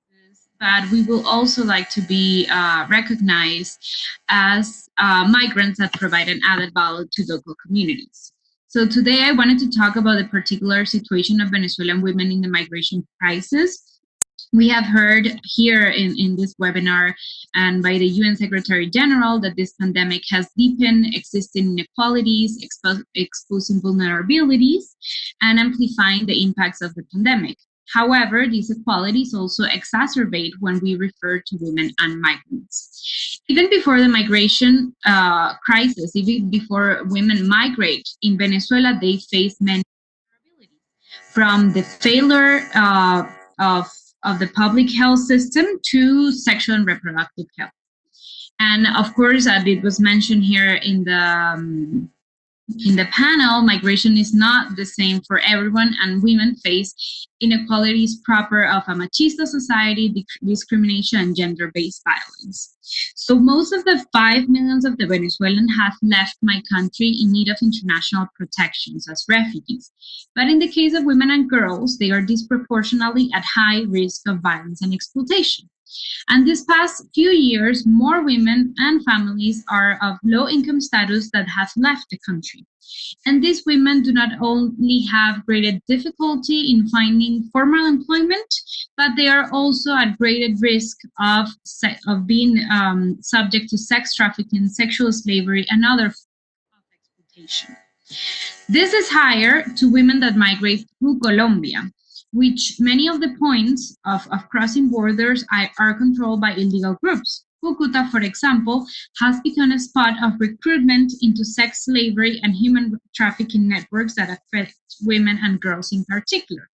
crisis, but we will also like to be recognized as migrants that provide an added value to local communities. So today I wanted to talk about the particular situation of Venezuelan women in the migration crisis. We have heard here in this webinar and by the UN Secretary General that this pandemic has deepened existing inequalities, exposing vulnerabilities, and amplifying the impacts of the pandemic. However, these inequalities also exacerbate when we refer to women and migrants. Even before the migration crisis, even before women migrate in Venezuela, they face many vulnerabilities, from the failure of the public health system to sexual and reproductive health. And of course, it was mentioned here in In the panel, migration is not the same for everyone, and women face inequalities proper of a machista society, discrimination, and gender-based violence. So most of the 5 million of the Venezuelans have left my country in need of international protections as refugees. But in the case of women and girls, they are disproportionately at high risk of violence and exploitation. And this past few years, more women and families are of low income status that have left the country. And these women do not only have greater difficulty in finding formal employment, but they are also at greater risk of being subject to sex trafficking, sexual slavery, and other forms of exploitation. This is higher to women that migrate through Colombia, which many of the points of crossing borders are controlled by illegal groups. Cucuta, for example, has become a spot of recruitment into sex slavery and human trafficking networks that affect women and girls in particular.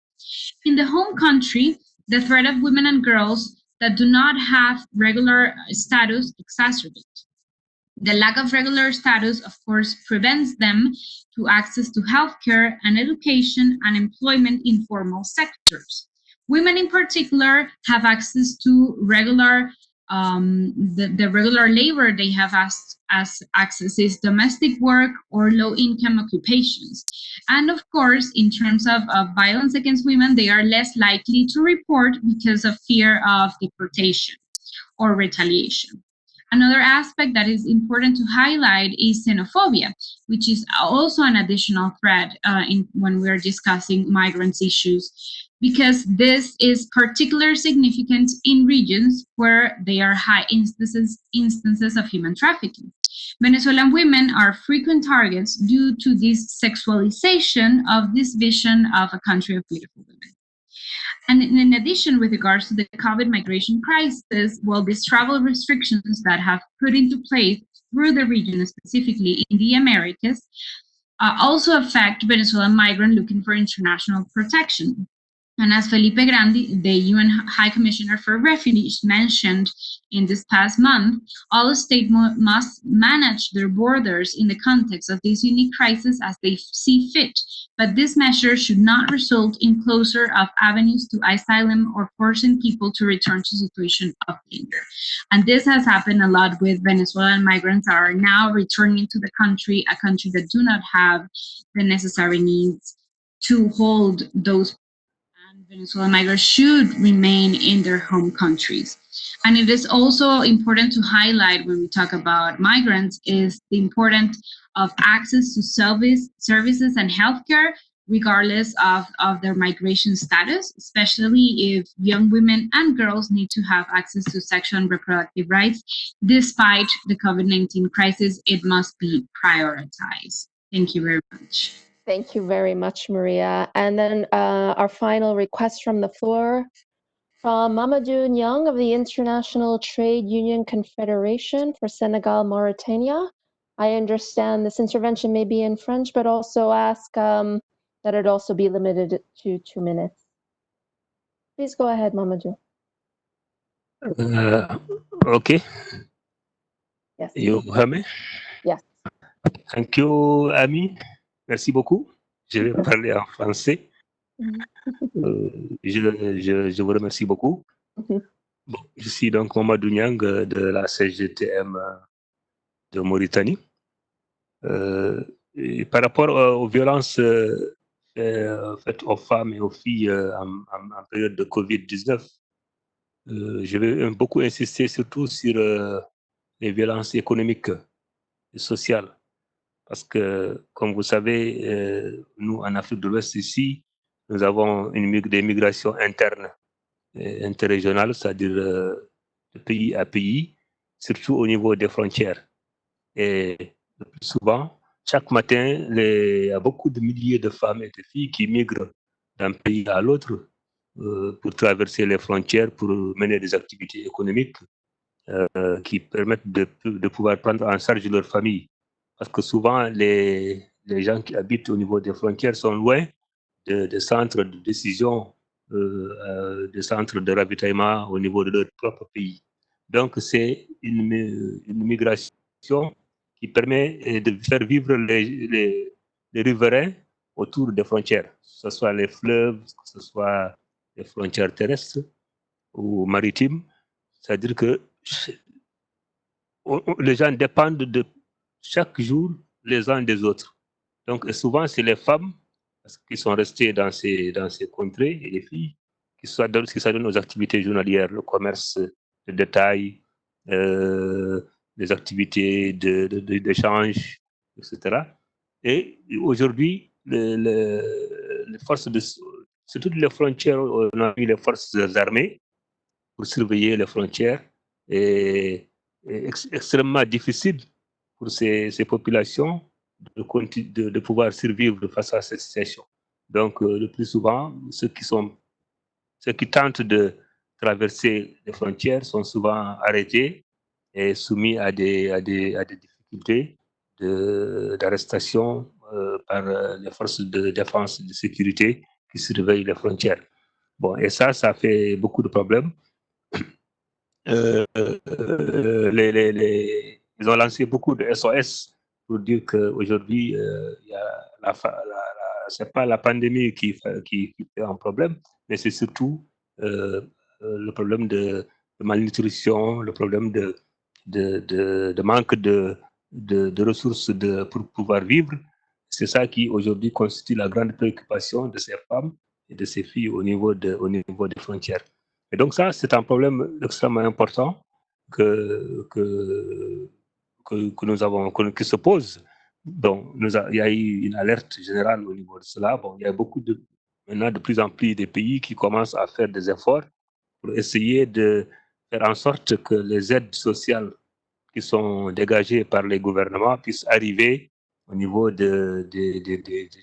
In the home country, the threat of women and girls that do not have regular status exacerbates. The lack of regular status, of course, prevents them to access to healthcare and education and employment in formal sectors. Women in particular have access to regular the regular labor they have as access is domestic work or low-income occupations. And of course, in terms of violence against women, they are less likely to report because of fear of deportation or retaliation. Another aspect that is important to highlight is xenophobia, which is also an additional threat when we're discussing migrants issues, because this is particularly significant in regions where there are high instances of human trafficking. Venezuelan women are frequent targets due to this sexualization of this vision of a country of beautiful women. And in addition, with regards to the COVID migration crisis, well, these travel restrictions that have put into place through the region, specifically in the Americas, also affect Venezuelan migrants looking for international protection. And as Felipe Grandi, the UN High Commissioner for Refugees, mentioned in this past month, all states must manage their borders in the context of this unique crisis as they see fit. But this measure should not result in closure of avenues to asylum or forcing people to return to a situation of danger. And this has happened a lot with Venezuelan migrants that are now returning to the country, a country that do not have the necessary needs to hold those. Venezuelan migrants should remain in their home countries. And it is also important to highlight when we talk about migrants is the importance of access to services and healthcare, regardless of their migration status, especially if young women and girls need to have access to sexual and reproductive rights. Despite the COVID-19 crisis, it must be prioritized. Thank you very much. Thank you very much, Maria. And then our final request from the floor from Mamadou Niang of the International Trade Union Confederation for Senegal, Mauritania. I understand this intervention may be in French, but also ask that it also be limited to 2 minutes. Please go ahead, Mamadou. Okay. Yes. You hear me? Yes. Thank you, Ami. Merci beaucoup. Je vais parler en français. Je vous remercie beaucoup. Bon, je suis donc Mamadou Niang de la CGTM de Mauritanie. Et par rapport aux violences faites aux femmes et aux filles en période de Covid-19, je vais beaucoup insister surtout sur les violences économiques et sociales. Parce que, comme vous savez, nous, en Afrique de l'Ouest, ici, nous avons des migrations internes et interrégionales, c'est-à-dire de pays à pays, surtout au niveau des frontières. Et le plus souvent, chaque matin, il y a beaucoup de milliers de femmes et de filles qui migrent d'un pays à l'autre pour traverser les frontières, pour mener des activités économiques qui permettent de pouvoir prendre en charge leur famille. Parce que souvent, les gens qui habitent au niveau des frontières sont loin des centres de décision, des centres de ravitaillement au niveau de leur propre pays. Donc, c'est une migration qui permet de faire vivre les riverains autour des frontières, que ce soit les fleuves, que ce soit les frontières terrestres ou maritimes. C'est-à-dire que les gens dépendent de chaque jour les uns des autres. Donc, souvent, c'est les femmes qui sont restées dans ces contrées et les filles qui s'adonnent aux activités journalières, le commerce de détail, les activités d'échange, etc. Et aujourd'hui, les forces sur toutes les frontières, on a eu les forces armées pour surveiller les frontières et extrêmement difficile pour ces populations de pouvoir survivre face à cette situation. Donc, le plus souvent, ceux qui tentent de traverser les frontières sont souvent arrêtés et soumis à des difficultés d'arrestation par les forces de défense et de sécurité qui surveillent les frontières. Bon, et ça fait beaucoup de problèmes. Ils ont lancé beaucoup de SOS pour dire qu'aujourd'hui, ce n'est pas la pandémie qui fait un problème, mais c'est surtout le problème de malnutrition, le problème de manque de ressources pour pouvoir vivre. C'est ça qui aujourd'hui constitue la grande préoccupation de ces femmes et de ces filles au niveau des frontières. Et donc ça, c'est un problème extrêmement important qui se pose. Donc, il y a eu une alerte générale au niveau de cela. Bon, il y a maintenant de plus en plus de pays qui commencent à faire des efforts pour essayer de faire en sorte que les aides sociales qui sont dégagées par les gouvernements puissent arriver au niveau des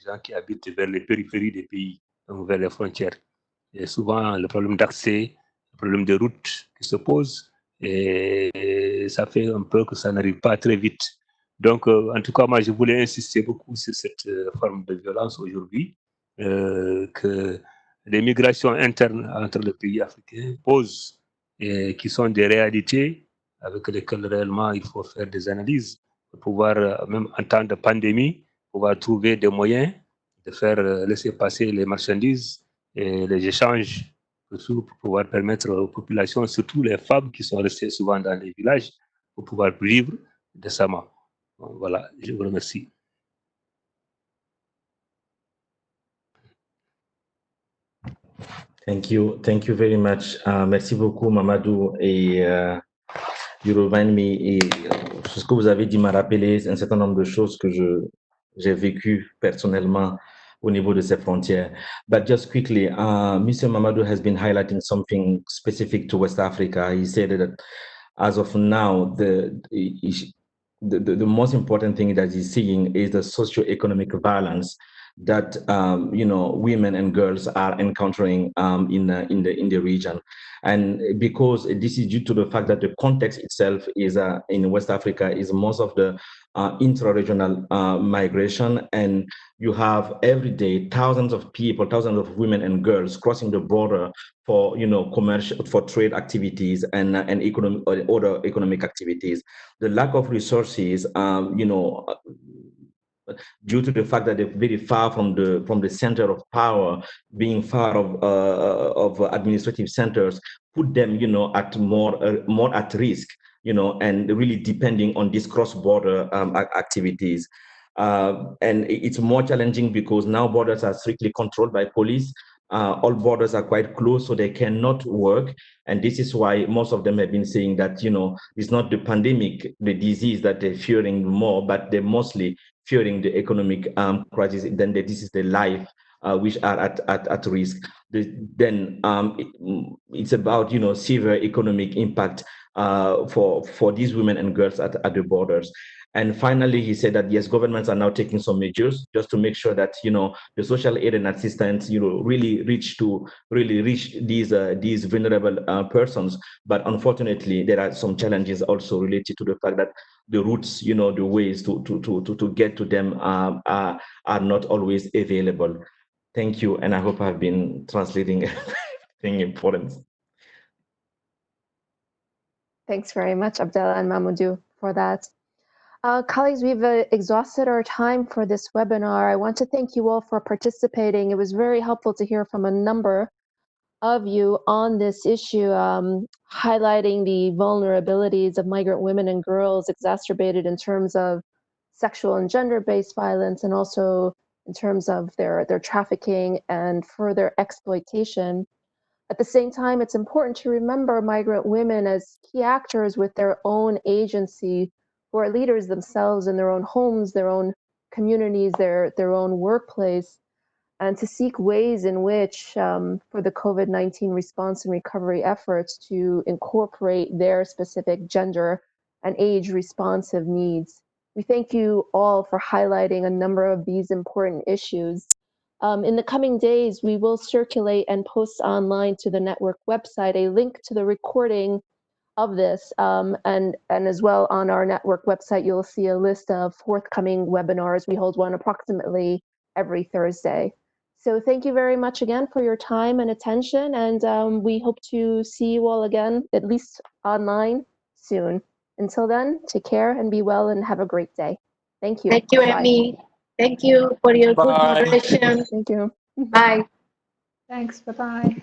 gens qui habitent vers les périphéries des pays, donc vers les frontières. Il y a souvent le problème d'accès, le problème de route qui se pose et ça fait un peu que ça n'arrive pas très vite. Donc, en tout cas, moi, je voulais insister beaucoup sur cette forme de violence aujourd'hui, que les migrations internes entre les pays africains posent et qui sont des réalités avec lesquelles réellement il faut faire des analyses pour pouvoir, même en temps de pandémie, pouvoir trouver des moyens de faire laisser passer les marchandises et les échanges pour pouvoir permettre aux populations, surtout les femmes qui sont restées souvent dans les villages, pour pouvoir vivre décemment. Donc, voilà, je vous remercie. Thank you very much. Merci beaucoup, Mamadou. Et you remind me, et ce que vous avez dit m'a rappelé un certain nombre de choses que j'ai vécues personnellement au niveau de ces frontières. But just quickly, Mr. Mamadou has been highlighting something specific to West Africa. He said that as of now, the most important thing that he's seeing is the socio-economic balance that women and girls are encountering in the region, and because this is due to the fact that the context itself is in West Africa is most of the intra-regional migration, and you have every day thousands of people, thousands of women and girls crossing the border for commercial, for trade activities and economic or other economic activities. The lack of resources, due to the fact that they're very far from the center of power, being far of administrative centers, put them, at more at risk, and really depending on these cross-border activities. And it's more challenging because now borders are strictly controlled by police. All borders are quite close, so they cannot work. And this is why most of them have been saying that, it's not the pandemic, the disease that they're fearing more, but they're mostly fearing the economic crisis. Then this is the life which are at risk. Then it's about, severe economic impact for these women and girls at the borders. And finally, he said that yes, governments are now taking some measures just to make sure that the social aid and assistance really reach these vulnerable persons. But unfortunately, there are some challenges also related to the fact that the routes, the ways to get to them are not always available. Thank you, and I hope I've been translating everything important. Thanks very much, Abdallah and Mamadou, for that. Colleagues, we've exhausted our time for this webinar. I want to thank you all for participating. It was very helpful to hear from a number of you on this issue, highlighting the vulnerabilities of migrant women and girls exacerbated in terms of sexual and gender-based violence, and also in terms of their trafficking and further exploitation. At the same time, it's important to remember migrant women as key actors with their own agency, who are leaders themselves in their own homes, their own communities, their own workplace, and to seek ways in which, for the COVID-19 response and recovery efforts, to incorporate their specific gender and age responsive needs. We thank you all for highlighting a number of these important issues. In the coming days, we will circulate and post online to the network website a link to the recording of this, and as well on our network website, you'll see a list of forthcoming webinars. We hold one approximately every Thursday. So thank you very much again for your time and attention, and we hope to see you all again, at least online, soon. Until then, take care and be well and have a great day. Thank you. Thank you, Bye. Amy. Thank you for your good Bye. moderation. Thank you. Bye. Thanks. Bye-bye.